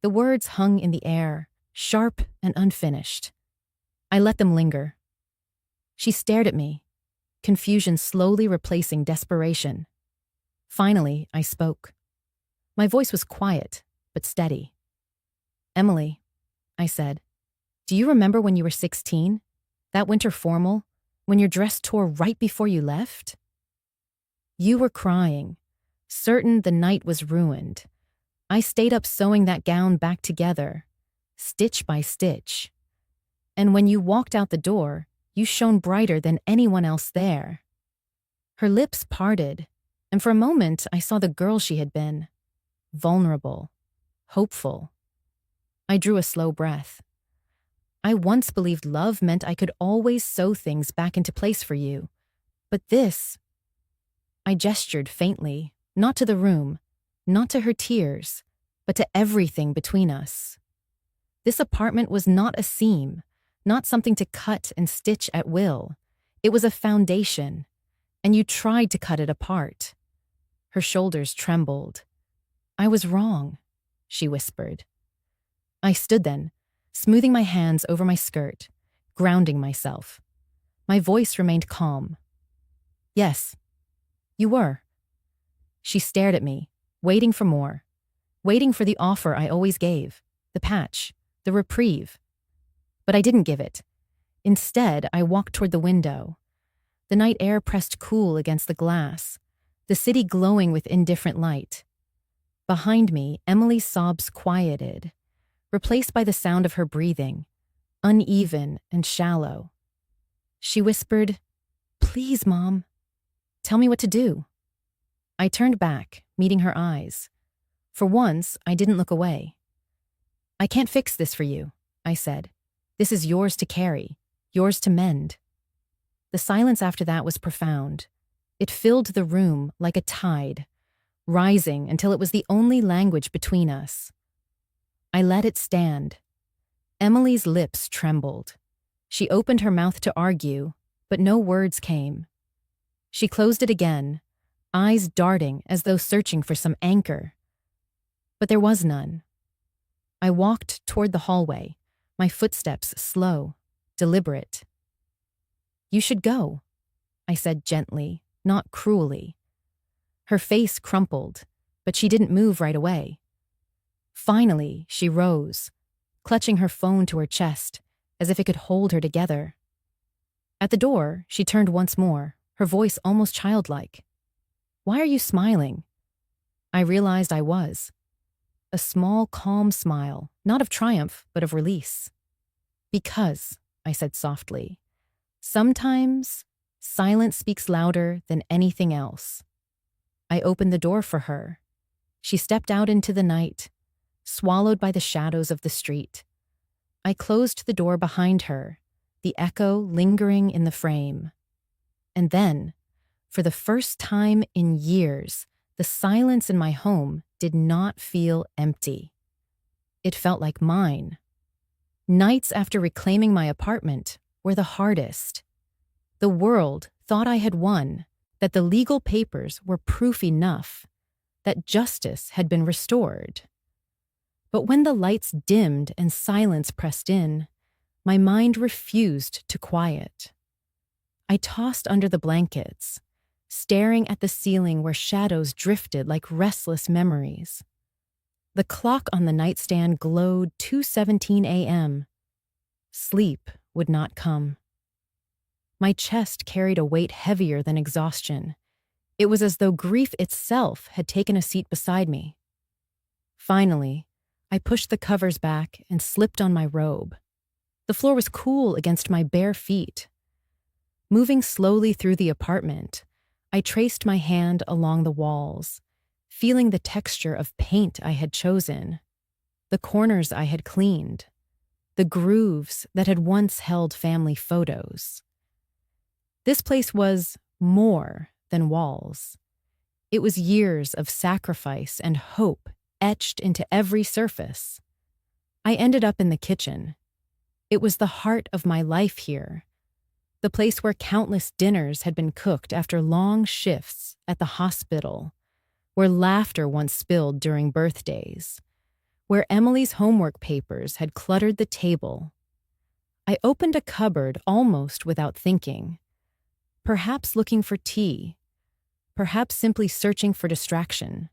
The words hung in the air, sharp and unfinished. I let them linger. She stared at me, confusion slowly replacing desperation. Finally, I spoke. My voice was quiet, but steady. "Emily," I said, "do you remember when you were 16? That winter formal, when your dress tore right before you left? You were crying, certain the night was ruined. I stayed up sewing that gown back together, stitch by stitch. And when you walked out the door, you shone brighter than anyone else there." Her lips parted, and for a moment I saw the girl she had been. Vulnerable, hopeful. I drew a slow breath. "I once believed love meant I could always sew things back into place for you. But this..." I gestured faintly, not to the room, not to her tears, but to everything between us. This apartment was not a seam, not something to cut and stitch at will. It was a foundation, and you tried to cut it apart. Her shoulders trembled. "I was wrong," she whispered. I stood then, smoothing my hands over my skirt, grounding myself. My voice remained calm. "Yes, you were." She stared at me, waiting for more, waiting for the offer I always gave, the patch, the reprieve. But I didn't give it. Instead, I walked toward the window. The night air pressed cool against the glass, the city glowing with indifferent light. Behind me, Emily's sobs quieted, replaced by the sound of her breathing, uneven and shallow. She whispered, "Please, Mom, tell me what to do." I turned back, meeting her eyes. For once, I didn't look away. "I can't fix this for you," I said. "This is yours to carry, yours to mend." The silence after that was profound. It filled the room like a tide, rising until it was the only language between us. I let it stand. Emily's lips trembled. She opened her mouth to argue, but no words came. She closed it again, eyes darting as though searching for some anchor. But there was none. I walked toward the hallway, my footsteps slow, deliberate. "You should go," I said gently, not cruelly. Her face crumpled, but she didn't move right away. Finally, she rose, clutching her phone to her chest, as if it could hold her together. At the door, she turned once more, her voice almost childlike. "Why are you smiling?" I realized I was. A small, calm smile, not of triumph, but of release. "Because," I said softly, "sometimes silence speaks louder than anything else." I opened the door for her. She stepped out into the night, swallowed by the shadows of the street. I closed the door behind her, the echo lingering in the frame. And then, for the first time in years, the silence in my home did not feel empty. It felt like mine. Nights after reclaiming my apartment were the hardest. The world thought I had won, that the legal papers were proof enough, that justice had been restored. But when the lights dimmed and silence pressed in, my mind refused to quiet. I tossed under the blankets, staring at the ceiling where shadows drifted like restless memories. The clock on the nightstand glowed 2:17 a.m. Sleep would not come. My chest carried a weight heavier than exhaustion. It was as though grief itself had taken a seat beside me. Finally, I pushed the covers back and slipped on my robe. The floor was cool against my bare feet. Moving slowly through the apartment, I traced my hand along the walls, feeling the texture of paint I had chosen, the corners I had cleaned, the grooves that had once held family photos. This place was more than walls. It was years of sacrifice and hope etched into every surface. I ended up in the kitchen. It was the heart of my life here, the place where countless dinners had been cooked after long shifts at the hospital, where laughter once spilled during birthdays, where Emily's homework papers had cluttered the table. I opened a cupboard almost without thinking, perhaps looking for tea, perhaps simply searching for distraction.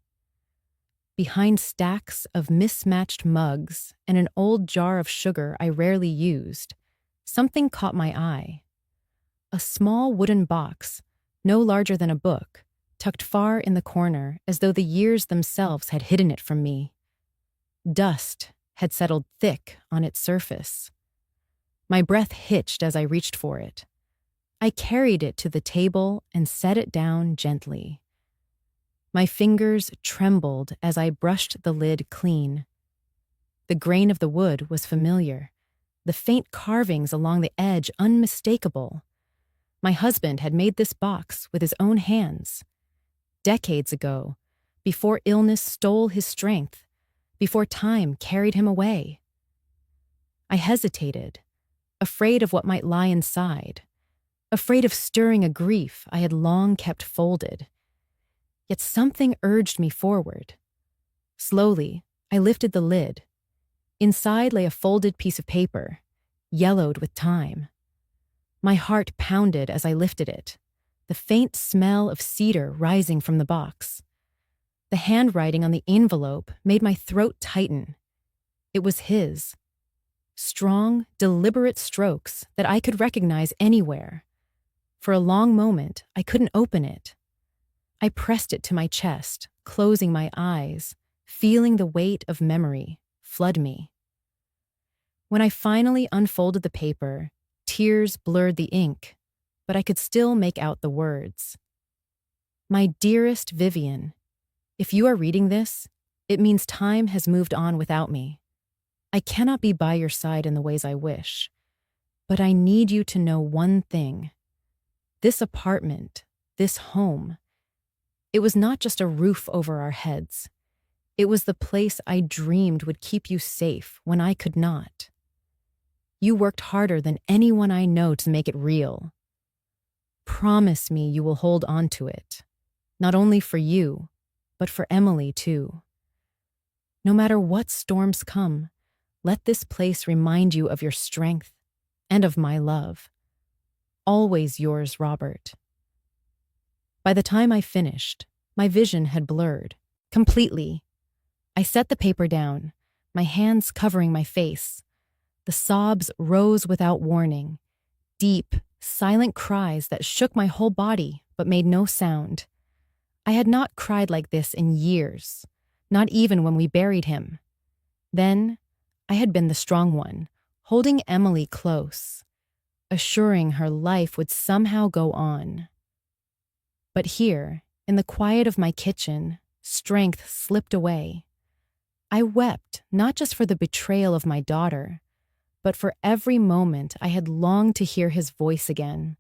Behind stacks of mismatched mugs and an old jar of sugar I rarely used, something caught my eye. A small wooden box, no larger than a book, tucked far in the corner as though the years themselves had hidden it from me. Dust had settled thick on its surface. My breath hitched as I reached for it. I carried it to the table and set it down gently. My fingers trembled as I brushed the lid clean. The grain of the wood was familiar, the faint carvings along the edge unmistakable. My husband had made this box with his own hands. Decades ago, before illness stole his strength, before time carried him away. I hesitated, afraid of what might lie inside, afraid of stirring a grief I had long kept folded. Yet something urged me forward. Slowly, I lifted the lid. Inside lay a folded piece of paper, yellowed with time. My heart pounded as I lifted it, the faint smell of cedar rising from the box. The handwriting on the envelope made my throat tighten. It was his. Strong, deliberate strokes that I could recognize anywhere. For a long moment, I couldn't open it. I pressed it to my chest, closing my eyes, feeling the weight of memory flood me. When I finally unfolded the paper, tears blurred the ink, but I could still make out the words. My dearest Vivian, if you are reading this, it means time has moved on without me. I cannot be by your side in the ways I wish, but I need you to know one thing. This apartment, this home, it was not just a roof over our heads. It was the place I dreamed would keep you safe when I could not. You worked harder than anyone I know to make it real. Promise me you will hold on to it, not only for you, but for Emily too. No matter what storms come, let this place remind you of your strength and of my love. Always yours, Robert. By the time I finished, my vision had blurred completely. I set the paper down, my hands covering my face. The sobs rose without warning, deep, silent cries that shook my whole body but made no sound. I had not cried like this in years, not even when we buried him. Then, I had been the strong one, holding Emily close, assuring her life would somehow go on. But here, in the quiet of my kitchen, strength slipped away. I wept not just for the betrayal of my daughter, but for every moment I had longed to hear his voice again,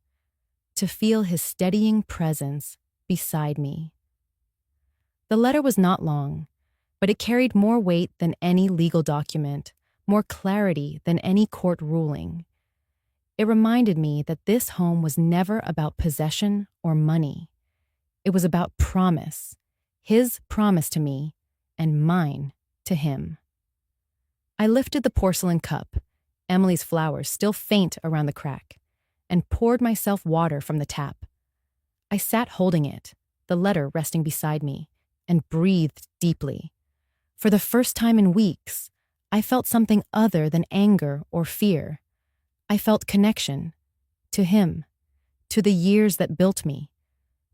to feel his steadying presence beside me. The letter was not long, but it carried more weight than any legal document, more clarity than any court ruling. It reminded me that this home was never about possession or money. It was about promise, his promise to me and mine to him. I lifted the porcelain cup, Emily's flowers still faint around the crack, and poured myself water from the tap. I sat holding it, the letter resting beside me, and breathed deeply. For the first time in weeks, I felt something other than anger or fear. I felt connection to him, to the years that built me,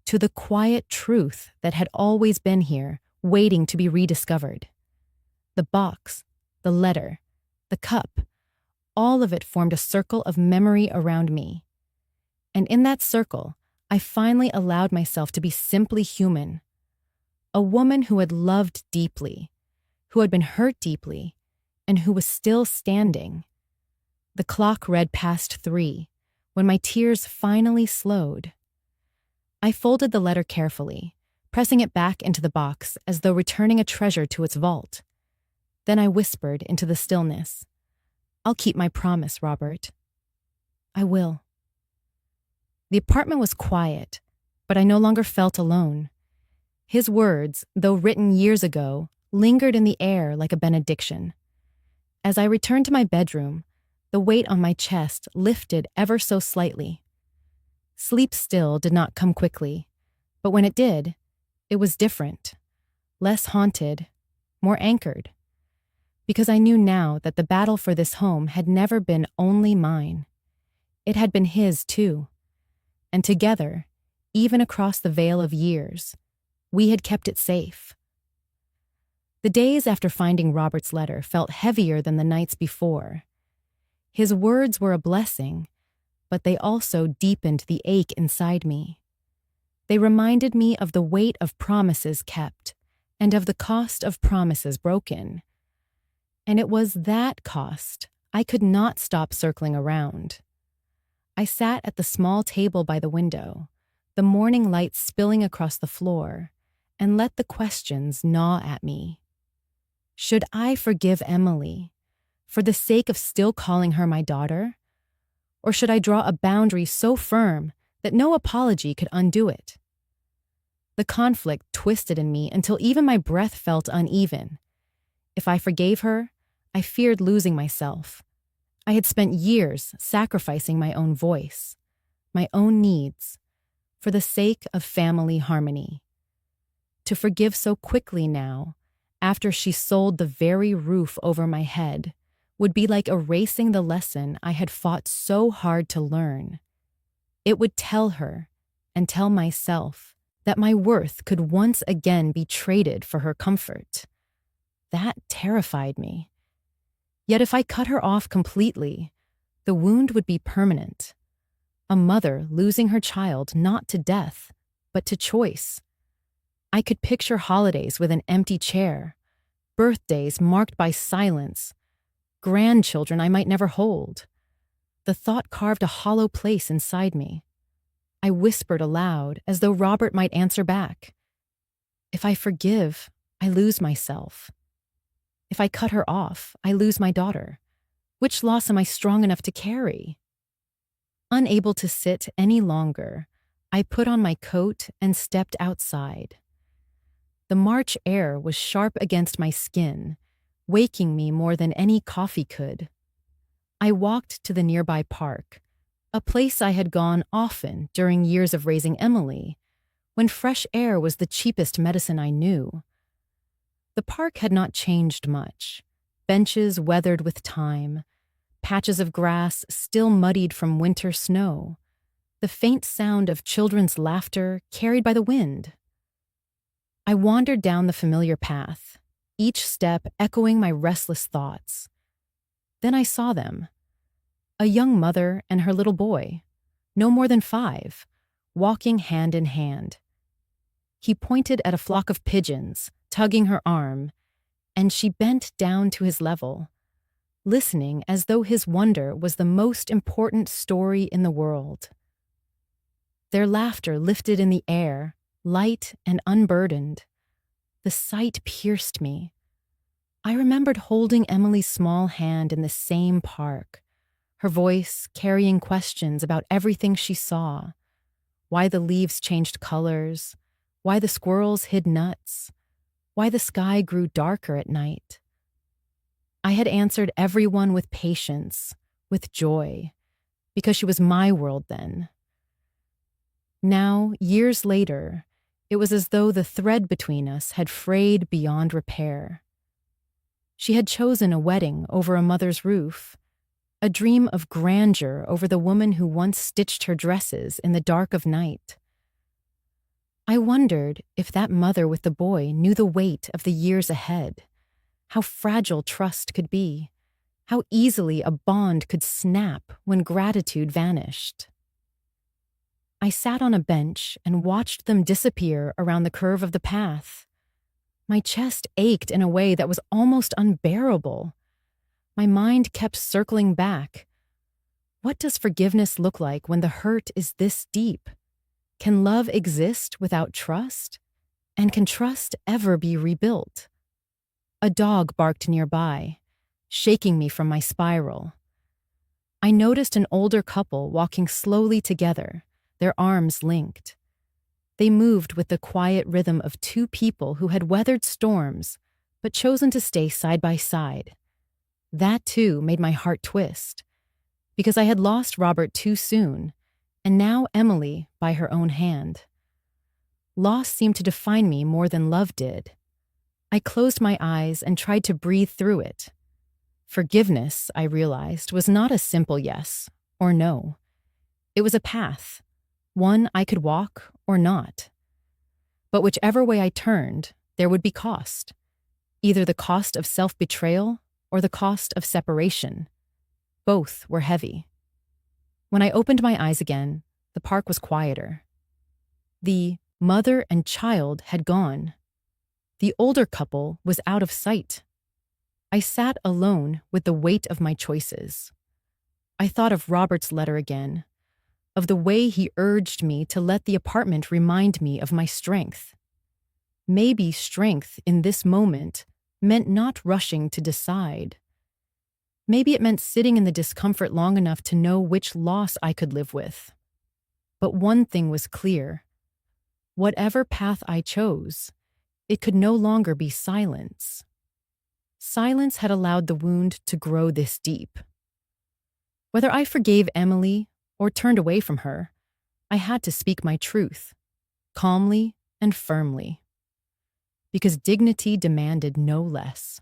to the quiet truth that had always been here, waiting to be rediscovered. The box, the letter, the cup, all of it formed a circle of memory around me. And in that circle, I finally allowed myself to be simply human. A woman who had loved deeply, who had been hurt deeply, and who was still standing. The clock read past 3, when my tears finally slowed. I folded the letter carefully, pressing it back into the box as though returning a treasure to its vault. Then I whispered into the stillness, "I'll keep my promise, Robert. I will." The apartment was quiet, but I no longer felt alone. His words, though written years ago, lingered in the air like a benediction. As I returned to my bedroom, the weight on my chest lifted ever so slightly. Sleep still did not come quickly, but when it did, it was different, less haunted, more anchored. Because I knew now that the battle for this home had never been only mine. It had been his too. And together, even across the veil of years, we had kept it safe. The days after finding Robert's letter felt heavier than the nights before. His words were a blessing, but they also deepened the ache inside me. They reminded me of the weight of promises kept and of the cost of promises broken. And it was that cost I could not stop circling around. I sat at the small table by the window, the morning light spilling across the floor, and let the questions gnaw at me. Should I forgive Emily for the sake of still calling her my daughter? Or should I draw a boundary so firm that no apology could undo it? The conflict twisted in me until even my breath felt uneven. If I forgave her, I feared losing myself. I had spent years sacrificing my own voice, my own needs, for the sake of family harmony. To forgive so quickly now, after she sold the very roof over my head, would be like erasing the lesson I had fought so hard to learn. It would tell her, and tell myself, that my worth could once again be traded for her comfort. That terrified me. Yet if I cut her off completely, the wound would be permanent. A mother losing her child not to death, but to choice. I could picture holidays with an empty chair, birthdays marked by silence, grandchildren I might never hold. The thought carved a hollow place inside me. I whispered aloud as though Robert might answer back. If I forgive, I lose myself. If I cut her off, I lose my daughter. Which loss am I strong enough to carry? Unable to sit any longer, I put on my coat and stepped outside. The March air was sharp against my skin, waking me more than any coffee could. I walked to the nearby park, a place I had gone often during years of raising Emily, when fresh air was the cheapest medicine I knew. The park had not changed much. Benches weathered with time, patches of grass still muddied from winter snow, the faint sound of children's laughter carried by the wind. I wandered down the familiar path, each step echoing my restless thoughts. Then I saw them. A young mother and her little boy, no more than 5, walking hand in hand. He pointed at a flock of pigeons, tugging her arm, and she bent down to his level, listening as though his wonder was the most important story in the world. Their laughter lifted in the air, light and unburdened. The sight pierced me. I remembered holding Emily's small hand in the same park, her voice carrying questions about everything she saw: why the leaves changed colors, why the squirrels hid nuts, why the sky grew darker at night. I had answered everyone with patience, with joy, because she was my world then. Now, years later, it was as though the thread between us had frayed beyond repair. She had chosen a wedding over a mother's roof, a dream of grandeur over the woman who once stitched her dresses in the dark of night. I wondered if that mother with the boy knew the weight of the years ahead, how fragile trust could be, how easily a bond could snap when gratitude vanished. I sat on a bench and watched them disappear around the curve of the path. My chest ached in a way that was almost unbearable. My mind kept circling back. What does forgiveness look like when the hurt is this deep? Can love exist without trust? And can trust ever be rebuilt? A dog barked nearby, shaking me from my spiral. I noticed an older couple walking slowly together, their arms linked. They moved with the quiet rhythm of 2 people who had weathered storms, but chosen to stay side by side. That too made my heart twist, because I had lost Robert too soon, and now Emily by her own hand. Loss seemed to define me more than love did. I closed my eyes and tried to breathe through it. Forgiveness, I realized, was not a simple yes or no. It was a path, one I could walk or not. But whichever way I turned, there would be cost. Either the cost of self-betrayal or the cost of separation. Both were heavy. When I opened my eyes again, the park was quieter. The mother and child had gone. The older couple was out of sight. I sat alone with the weight of my choices. I thought of Robert's letter again, of the way he urged me to let the apartment remind me of my strength. Maybe strength in this moment meant not rushing to decide. Maybe it meant sitting in the discomfort long enough to know which loss I could live with. But one thing was clear. Whatever path I chose, it could no longer be silence. Silence had allowed the wound to grow this deep. Whether I forgave Emily or turned away from her, I had to speak my truth, calmly and firmly, because dignity demanded no less.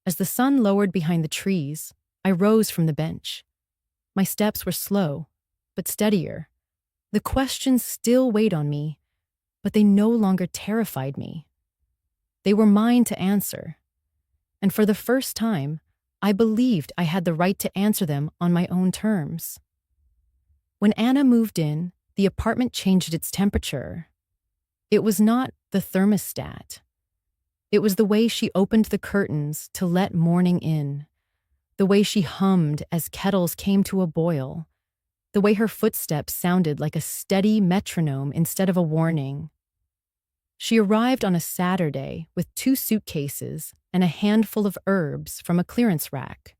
As the sun lowered behind the trees, I rose from the bench. My steps were slow, but steadier. The questions still weighed on me, but they no longer terrified me. They were mine to answer. And for the first time, I believed I had the right to answer them on my own terms. When Anna moved in, the apartment changed its temperature. It was not the thermostat. It was the way she opened the curtains to let morning in, the way she hummed as kettles came to a boil, the way her footsteps sounded like a steady metronome instead of a warning. She arrived on a Saturday with 2 suitcases and a handful of herbs from a clearance rack.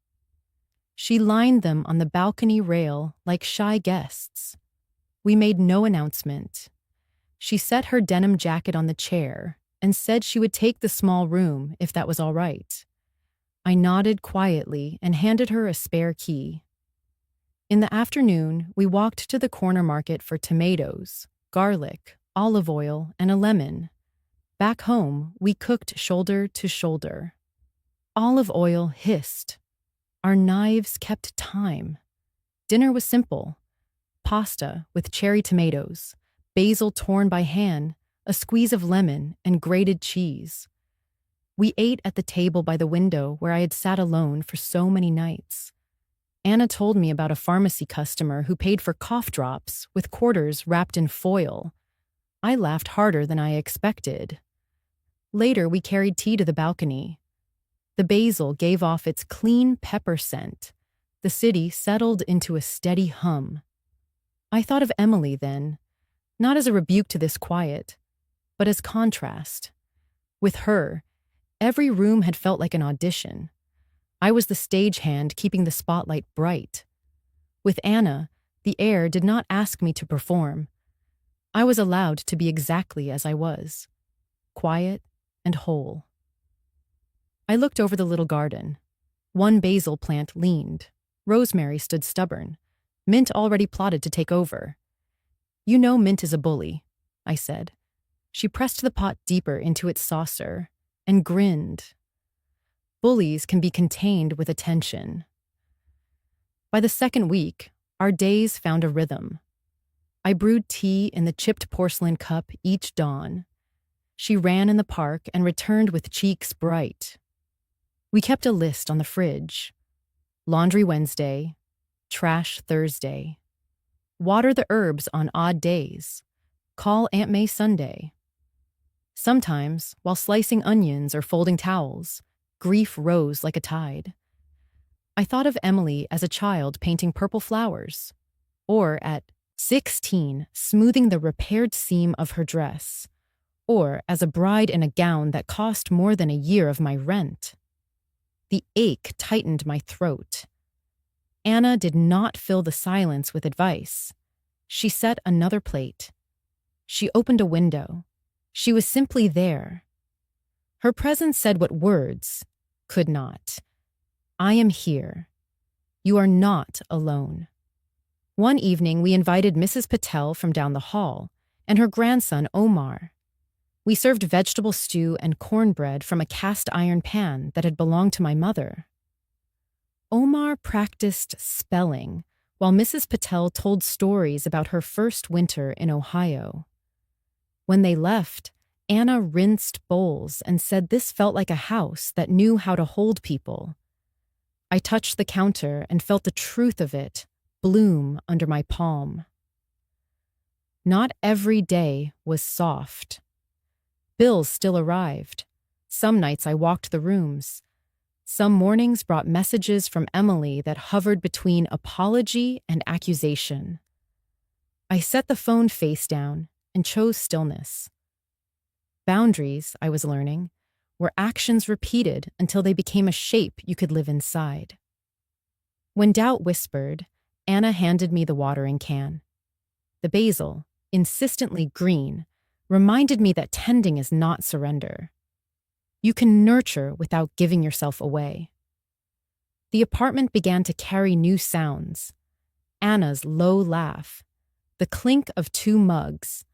She lined them on the balcony rail like shy guests. We made no announcement. She set her denim jacket on the chair and said she would take the small room if that was all right. I nodded quietly and handed her a spare key. In the afternoon, we walked to the corner market for tomatoes, garlic, olive oil, and a lemon. Back home, we cooked shoulder to shoulder. Olive oil hissed. Our knives kept time. Dinner was simple: pasta with cherry tomatoes, basil torn by hand, a squeeze of lemon, and grated cheese. We ate at the table by the window where I had sat alone for so many nights. Anna told me about a pharmacy customer who paid for cough drops with quarters wrapped in foil. I laughed harder than I expected. Later, we carried tea to the balcony. The basil gave off its clean pepper scent. The city settled into a steady hum. I thought of Emily then, not as a rebuke to this quiet, but as contrast. With her, every room had felt like an audition. I was the stagehand keeping the spotlight bright. With Anna, the air did not ask me to perform. I was allowed to be exactly as I was, quiet and whole. I looked over the little garden. One basil plant leaned. Rosemary stood stubborn. Mint already plotted to take over. "You know Mint is a bully," I said. She pressed the pot deeper into its saucer and grinned. Bullies can be contained with attention. By the second week, our days found a rhythm. I brewed tea in the chipped porcelain cup each dawn. She ran in the park and returned with cheeks bright. We kept a list on the fridge: laundry Wednesday, trash Thursday, water the herbs on odd days, call Aunt May Sunday. Sometimes, while slicing onions or folding towels, grief rose like a tide. I thought of Emily as a child painting purple flowers, or at 16 smoothing the repaired seam of her dress, or as a bride in a gown that cost more than a year of my rent. The ache tightened my throat. Anna did not fill the silence with advice. She set another plate. She opened a window. She was simply there. Her presence said what words could not. I am here. You are not alone. One evening, we invited Mrs. Patel from down the hall and her grandson, Omar. We served vegetable stew and cornbread from a cast iron pan that had belonged to my mother. Omar practiced spelling while Mrs. Patel told stories about her first winter in Ohio. When they left, Anna rinsed bowls and said this felt like a house that knew how to hold people. I touched the counter and felt the truth of it bloom under my palm. Not every day was soft. Bills still arrived. Some nights I walked the rooms. Some mornings brought messages from Emily that hovered between apology and accusation. I set the phone face down and chose stillness. Boundaries, I was learning, were actions repeated until they became a shape you could live inside. When doubt whispered, Anna handed me the watering can. The basil, insistently green, reminded me that tending is not surrender. You can nurture without giving yourself away. The apartment began to carry new sounds. Anna's low laugh, the clink of 2 mugs,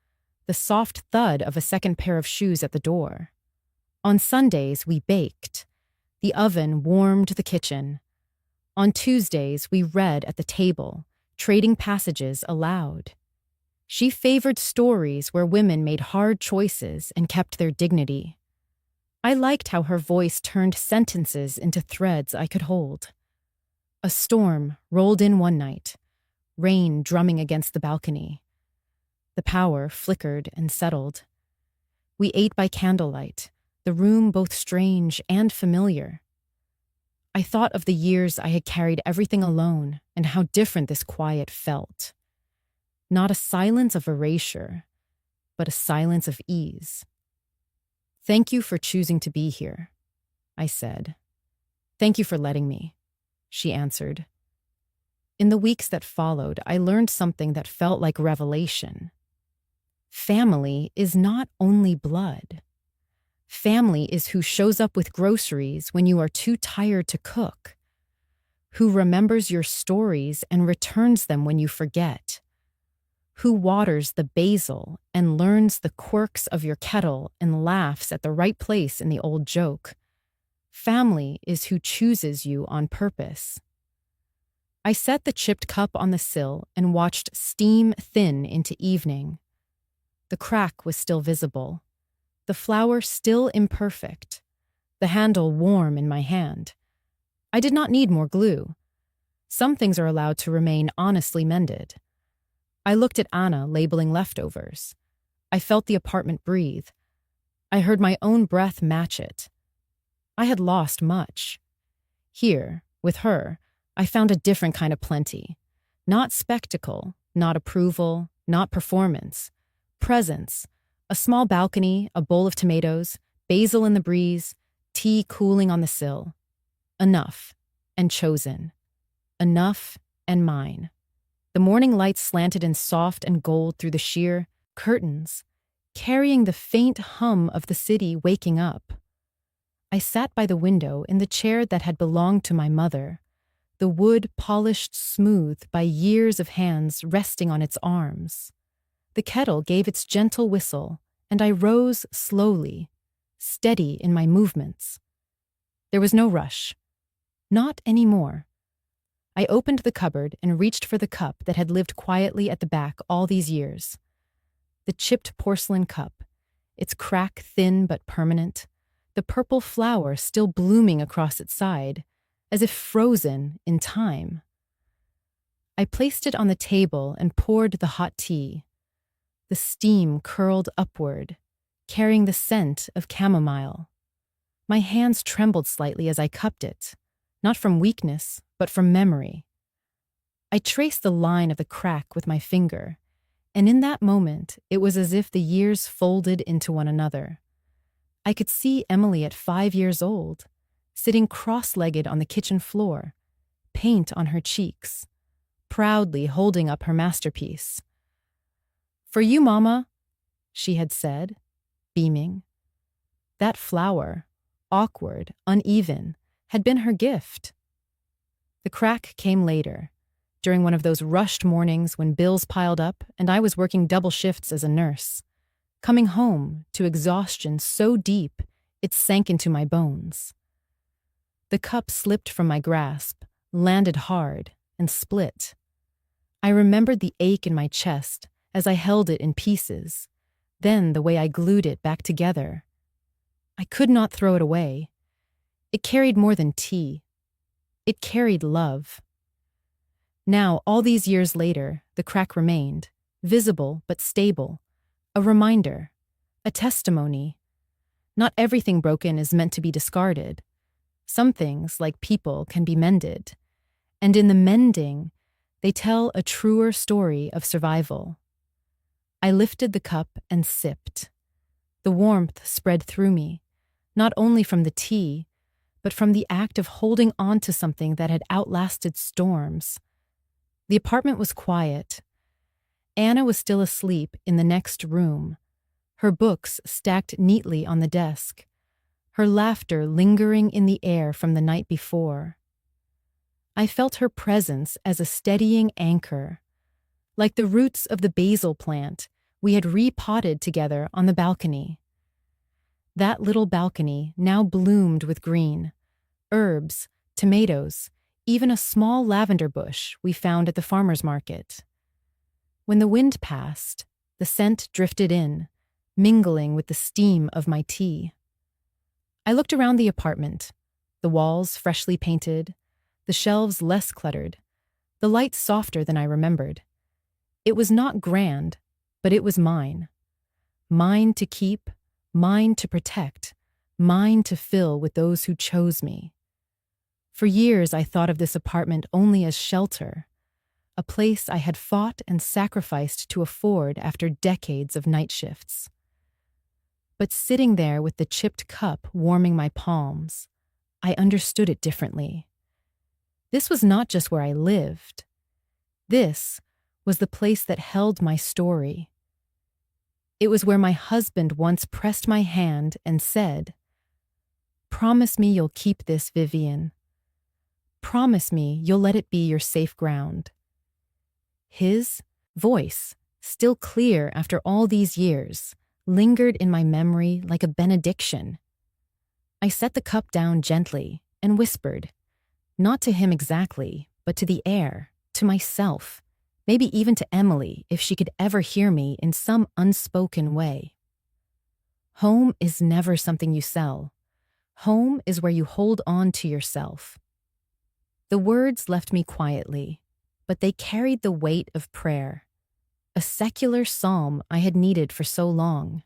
the soft thud of a second pair of shoes at the door. On Sundays, we baked. The oven warmed the kitchen. On Tuesdays, we read at the table, trading passages aloud. She favored stories where women made hard choices and kept their dignity. I liked how her voice turned sentences into threads I could hold. A storm rolled in one night, rain drumming against the balcony. The power flickered and settled. We ate by candlelight, the room both strange and familiar. I thought of the years I had carried everything alone and how different this quiet felt. Not a silence of erasure, but a silence of ease. "Thank you for choosing to be here," I said. "Thank you for letting me," she answered. In the weeks that followed, I learned something that felt like revelation. Family is not only blood. Family is who shows up with groceries when you are too tired to cook, who remembers your stories and returns them when you forget, who waters the basil and learns the quirks of your kettle and laughs at the right place in the old joke. Family is who chooses you on purpose. I set the chipped cup on the sill and watched steam thin into evening. The crack was still visible, the flour still imperfect, the handle warm in my hand. I did not need more glue. Some things are allowed to remain honestly mended. I looked at Anna labeling leftovers. I felt the apartment breathe. I heard my own breath match it. I had lost much. Here, with her, I found a different kind of plenty. Not spectacle, not approval, not performance. Presence. A small balcony, a bowl of tomatoes, basil in the breeze, tea cooling on the sill. Enough, and chosen. Enough, and mine. The morning light slanted in soft and gold through the sheer curtains, carrying the faint hum of the city waking up. I sat by the window in the chair that had belonged to my mother, the wood polished smooth by years of hands resting on its arms. The kettle gave its gentle whistle, and I rose slowly, steady in my movements. There was no rush. Not anymore. I opened the cupboard and reached for the cup that had lived quietly at the back all these years. The chipped porcelain cup, its crack thin but permanent, the purple flower still blooming across its side, as if frozen in time. I placed it on the table and poured the hot tea. The steam curled upward, carrying the scent of chamomile. My hands trembled slightly as I cupped it, not from weakness, but from memory. I traced the line of the crack with my finger, and in that moment, it was as if the years folded into one another. I could see Emily at 5 years old, sitting cross-legged on the kitchen floor, paint on her cheeks, proudly holding up her masterpiece. "For you, Mama," she had said, beaming. That flower, awkward, uneven, had been her gift. The crack came later, during one of those rushed mornings when bills piled up and I was working double shifts as a nurse, coming home to exhaustion so deep it sank into my bones. The cup slipped from my grasp, landed hard, and split. I remembered the ache in my chest as I held it in pieces, then the way I glued it back together. I could not throw it away. It carried more than tea. It carried love. Now, all these years later, the crack remained, visible but stable, a reminder, a testimony. Not everything broken is meant to be discarded. Some things, like people, can be mended. And in the mending, they tell a truer story of survival. I lifted the cup and sipped. The warmth spread through me, not only from the tea, but from the act of holding on to something that had outlasted storms. The apartment was quiet. Anna was still asleep in the next room, her books stacked neatly on the desk, her laughter lingering in the air from the night before. I felt her presence as a steadying anchor, like the roots of the basil plant we had repotted together on the balcony. That little balcony now bloomed with green, herbs, tomatoes, even a small lavender bush we found at the farmer's market. When the wind passed, the scent drifted in, mingling with the steam of my tea. I looked around the apartment, the walls freshly painted, the shelves less cluttered, the light softer than I remembered. It was not grand, but it was mine. Mine to keep, mine to protect, mine to fill with those who chose me. For years I thought of this apartment only as shelter, a place I had fought and sacrificed to afford after decades of night shifts. But sitting there with the chipped cup warming my palms, I understood it differently. This was not just where I lived. This was the place that held my story. It was where my husband once pressed my hand and said, "Promise me you'll keep this, Vivian. Promise me you'll let it be your safe ground." His voice, still clear after all these years, lingered in my memory like a benediction. I set the cup down gently and whispered, not to him exactly, but to the air, to myself, maybe even to Emily if she could ever hear me in some unspoken way. Home is never something you sell. Home is where you hold on to yourself. The words left me quietly, but they carried the weight of prayer, a secular psalm I had needed for so long.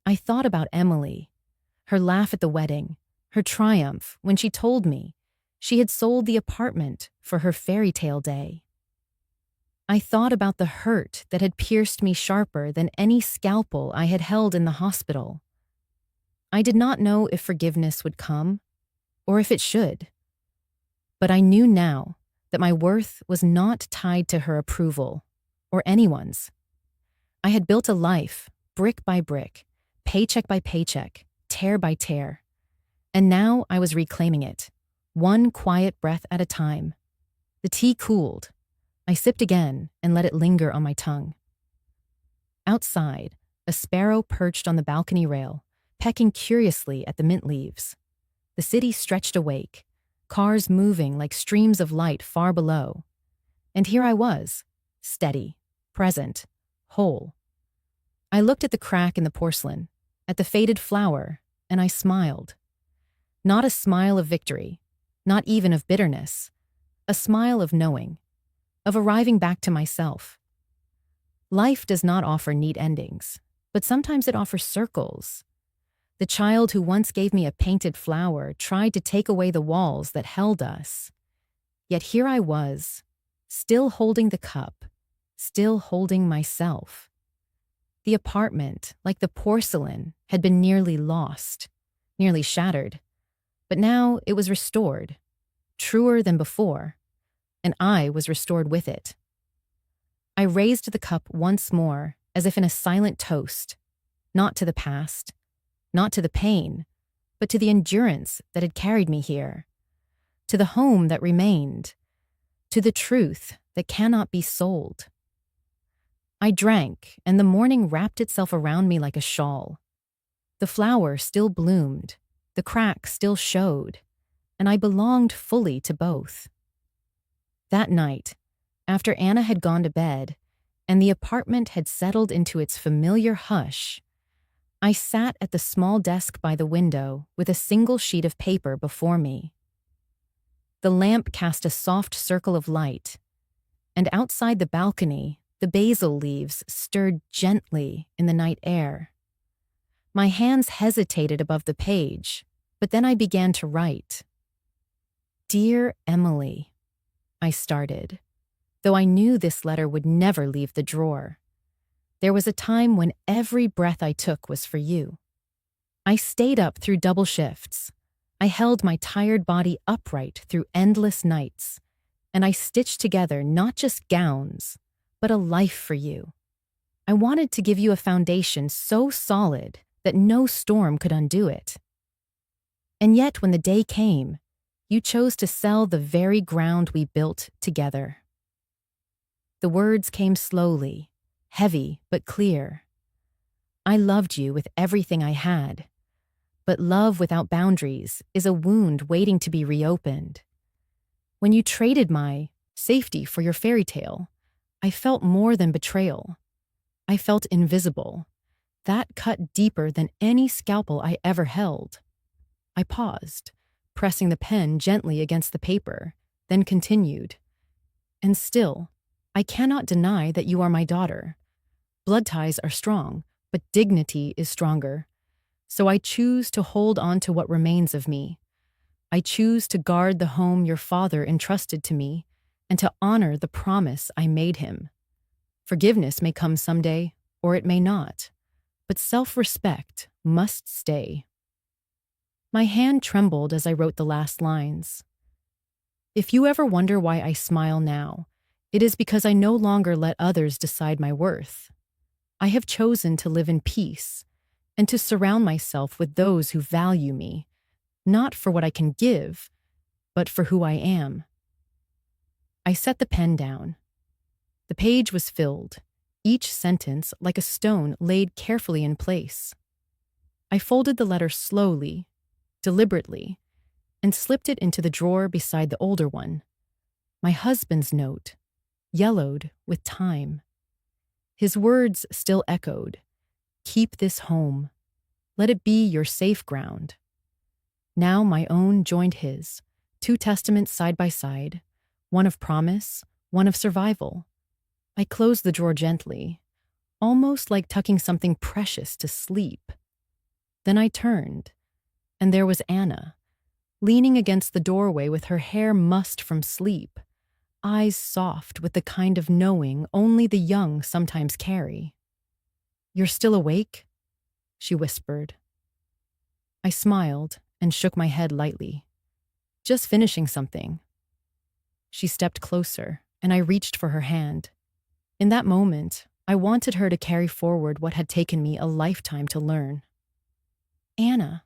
I thought about Emily, her laugh at the wedding, her triumph when she told me she had sold the apartment for her fairy tale day. I thought about the hurt that had pierced me sharper than any scalpel I had held in the hospital. I did not know if forgiveness would come, or if it should. But I knew now that my worth was not tied to her approval, or anyone's. I had built a life, brick by brick, paycheck by paycheck, tear by tear. And now I was reclaiming it, one quiet breath at a time. The tea cooled. I sipped again and let it linger on my tongue. Outside, a sparrow perched on the balcony rail, pecking curiously at the mint leaves. The city stretched awake, cars moving like streams of light far below. And here I was, steady, present, whole. I looked at the crack in the porcelain, at the faded flower, and I smiled. Not a smile of victory, not even of bitterness, a smile of knowing, of arriving back to myself. Life does not offer neat endings, but sometimes it offers circles. The child who once gave me a painted flower tried to take away the walls that held us. Yet here I was, still holding the cup, still holding myself. The apartment, like the porcelain, had been nearly lost, nearly shattered. But now it was restored, truer than before, and I was restored with it. I raised the cup once more, as if in a silent toast, not to the past, not to the pain, but to the endurance that had carried me here, to the home that remained, to the truth that cannot be sold. I drank, and the morning wrapped itself around me like a shawl. The flower still bloomed, the crack still showed, and I belonged fully to both. That night, after Anna had gone to bed, and the apartment had settled into its familiar hush, I sat at the small desk by the window with a single sheet of paper before me. The lamp cast a soft circle of light, and outside the balcony, the basil leaves stirred gently in the night air. My hands hesitated above the page, but then I began to write. "Dear Emily," I started, though I knew this letter would never leave the drawer. There was a time when every breath I took was for you. I stayed up through double shifts. I held my tired body upright through endless nights, and I stitched together not just gowns, but a life for you. I wanted to give you a foundation so solid that no storm could undo it. And yet, when the day came, you chose to sell the very ground we built together. The words came slowly, heavy but clear. I loved you with everything I had, but love without boundaries is a wound waiting to be reopened. When you traded my safety for your fairy tale, I felt more than betrayal. I felt invisible. That cut deeper than any scalpel I ever held. I paused, pressing the pen gently against the paper, then continued. And still, I cannot deny that you are my daughter. Blood ties are strong, but dignity is stronger. So I choose to hold on to what remains of me. I choose to guard the home your father entrusted to me and to honor the promise I made him. Forgiveness may come someday, or it may not, but self-respect must stay. My hand trembled as I wrote the last lines. If you ever wonder why I smile now, it is because I no longer let others decide my worth. I have chosen to live in peace and to surround myself with those who value me, not for what I can give, but for who I am. I set the pen down. The page was filled, each sentence like a stone laid carefully in place. I folded the letter slowly, deliberately, and slipped it into the drawer beside the older one. My husband's note, yellowed with time. His words still echoed. Keep this home. Let it be your safe ground. Now my own joined his, 2 testaments side by side, one of promise, one of survival. I closed the drawer gently, almost like tucking something precious to sleep. Then I turned, and there was Anna, leaning against the doorway with her hair mussed from sleep, eyes soft with the kind of knowing only the young sometimes carry. "You're still awake?" she whispered. I smiled and shook my head lightly. "Just finishing something." She stepped closer, and I reached for her hand. In that moment, I wanted her to carry forward what had taken me a lifetime to learn. "Anna,"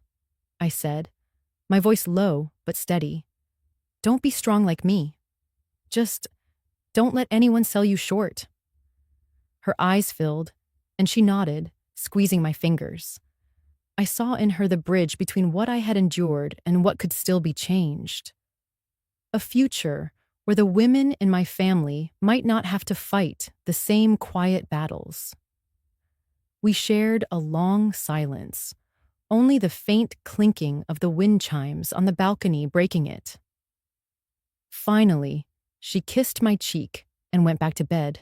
I said, my voice low but steady, "don't be strong like me. Just don't let anyone sell you short." Her eyes filled, and she nodded, squeezing my fingers. I saw in her the bridge between what I had endured and what could still be changed. A future where the women in my family might not have to fight the same quiet battles. We shared a long silence, only the faint clinking of the wind chimes on the balcony breaking it. Finally, she kissed my cheek and went back to bed,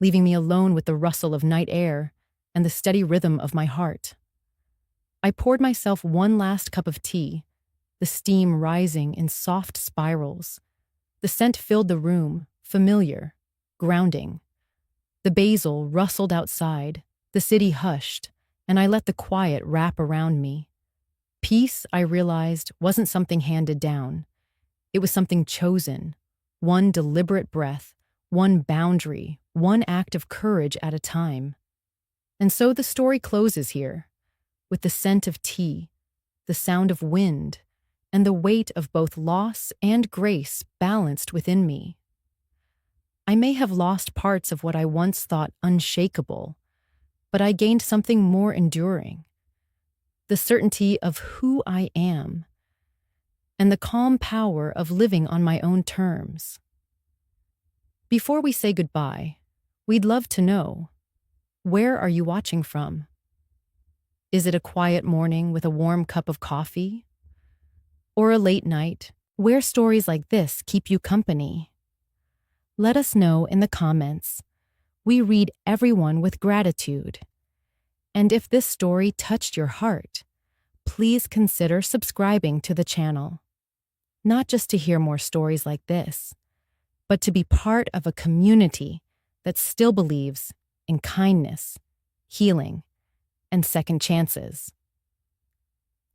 leaving me alone with the rustle of night air and the steady rhythm of my heart. I poured myself one last cup of tea, the steam rising in soft spirals. The scent filled the room, familiar, grounding. The basil rustled outside, the city hushed, and I let the quiet wrap around me. Peace, I realized, wasn't something handed down. It was something chosen, one deliberate breath, one boundary, one act of courage at a time. And so the story closes here, with the scent of tea, the sound of wind, and the weight of both loss and grace balanced within me. I may have lost parts of what I once thought unshakable, but I gained something more enduring: the certainty of who I am, and the calm power of living on my own terms. Before we say goodbye, we'd love to know, where are you watching from? Is it a quiet morning with a warm cup of coffee? Or a late night where stories like this keep you company? Let us know in the comments. We read everyone with gratitude. And if this story touched your heart, please consider subscribing to the channel. Not just to hear more stories like this, but to be part of a community that still believes in kindness, healing, and second chances.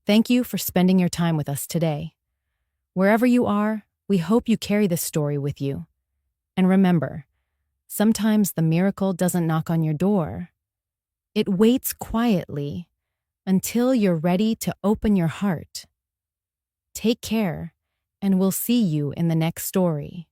Thank you for spending your time with us today. Wherever you are, we hope you carry this story with you. And remember, sometimes the miracle doesn't knock on your door. It waits quietly until you're ready to open your heart. Take care, and we'll see you in the next story.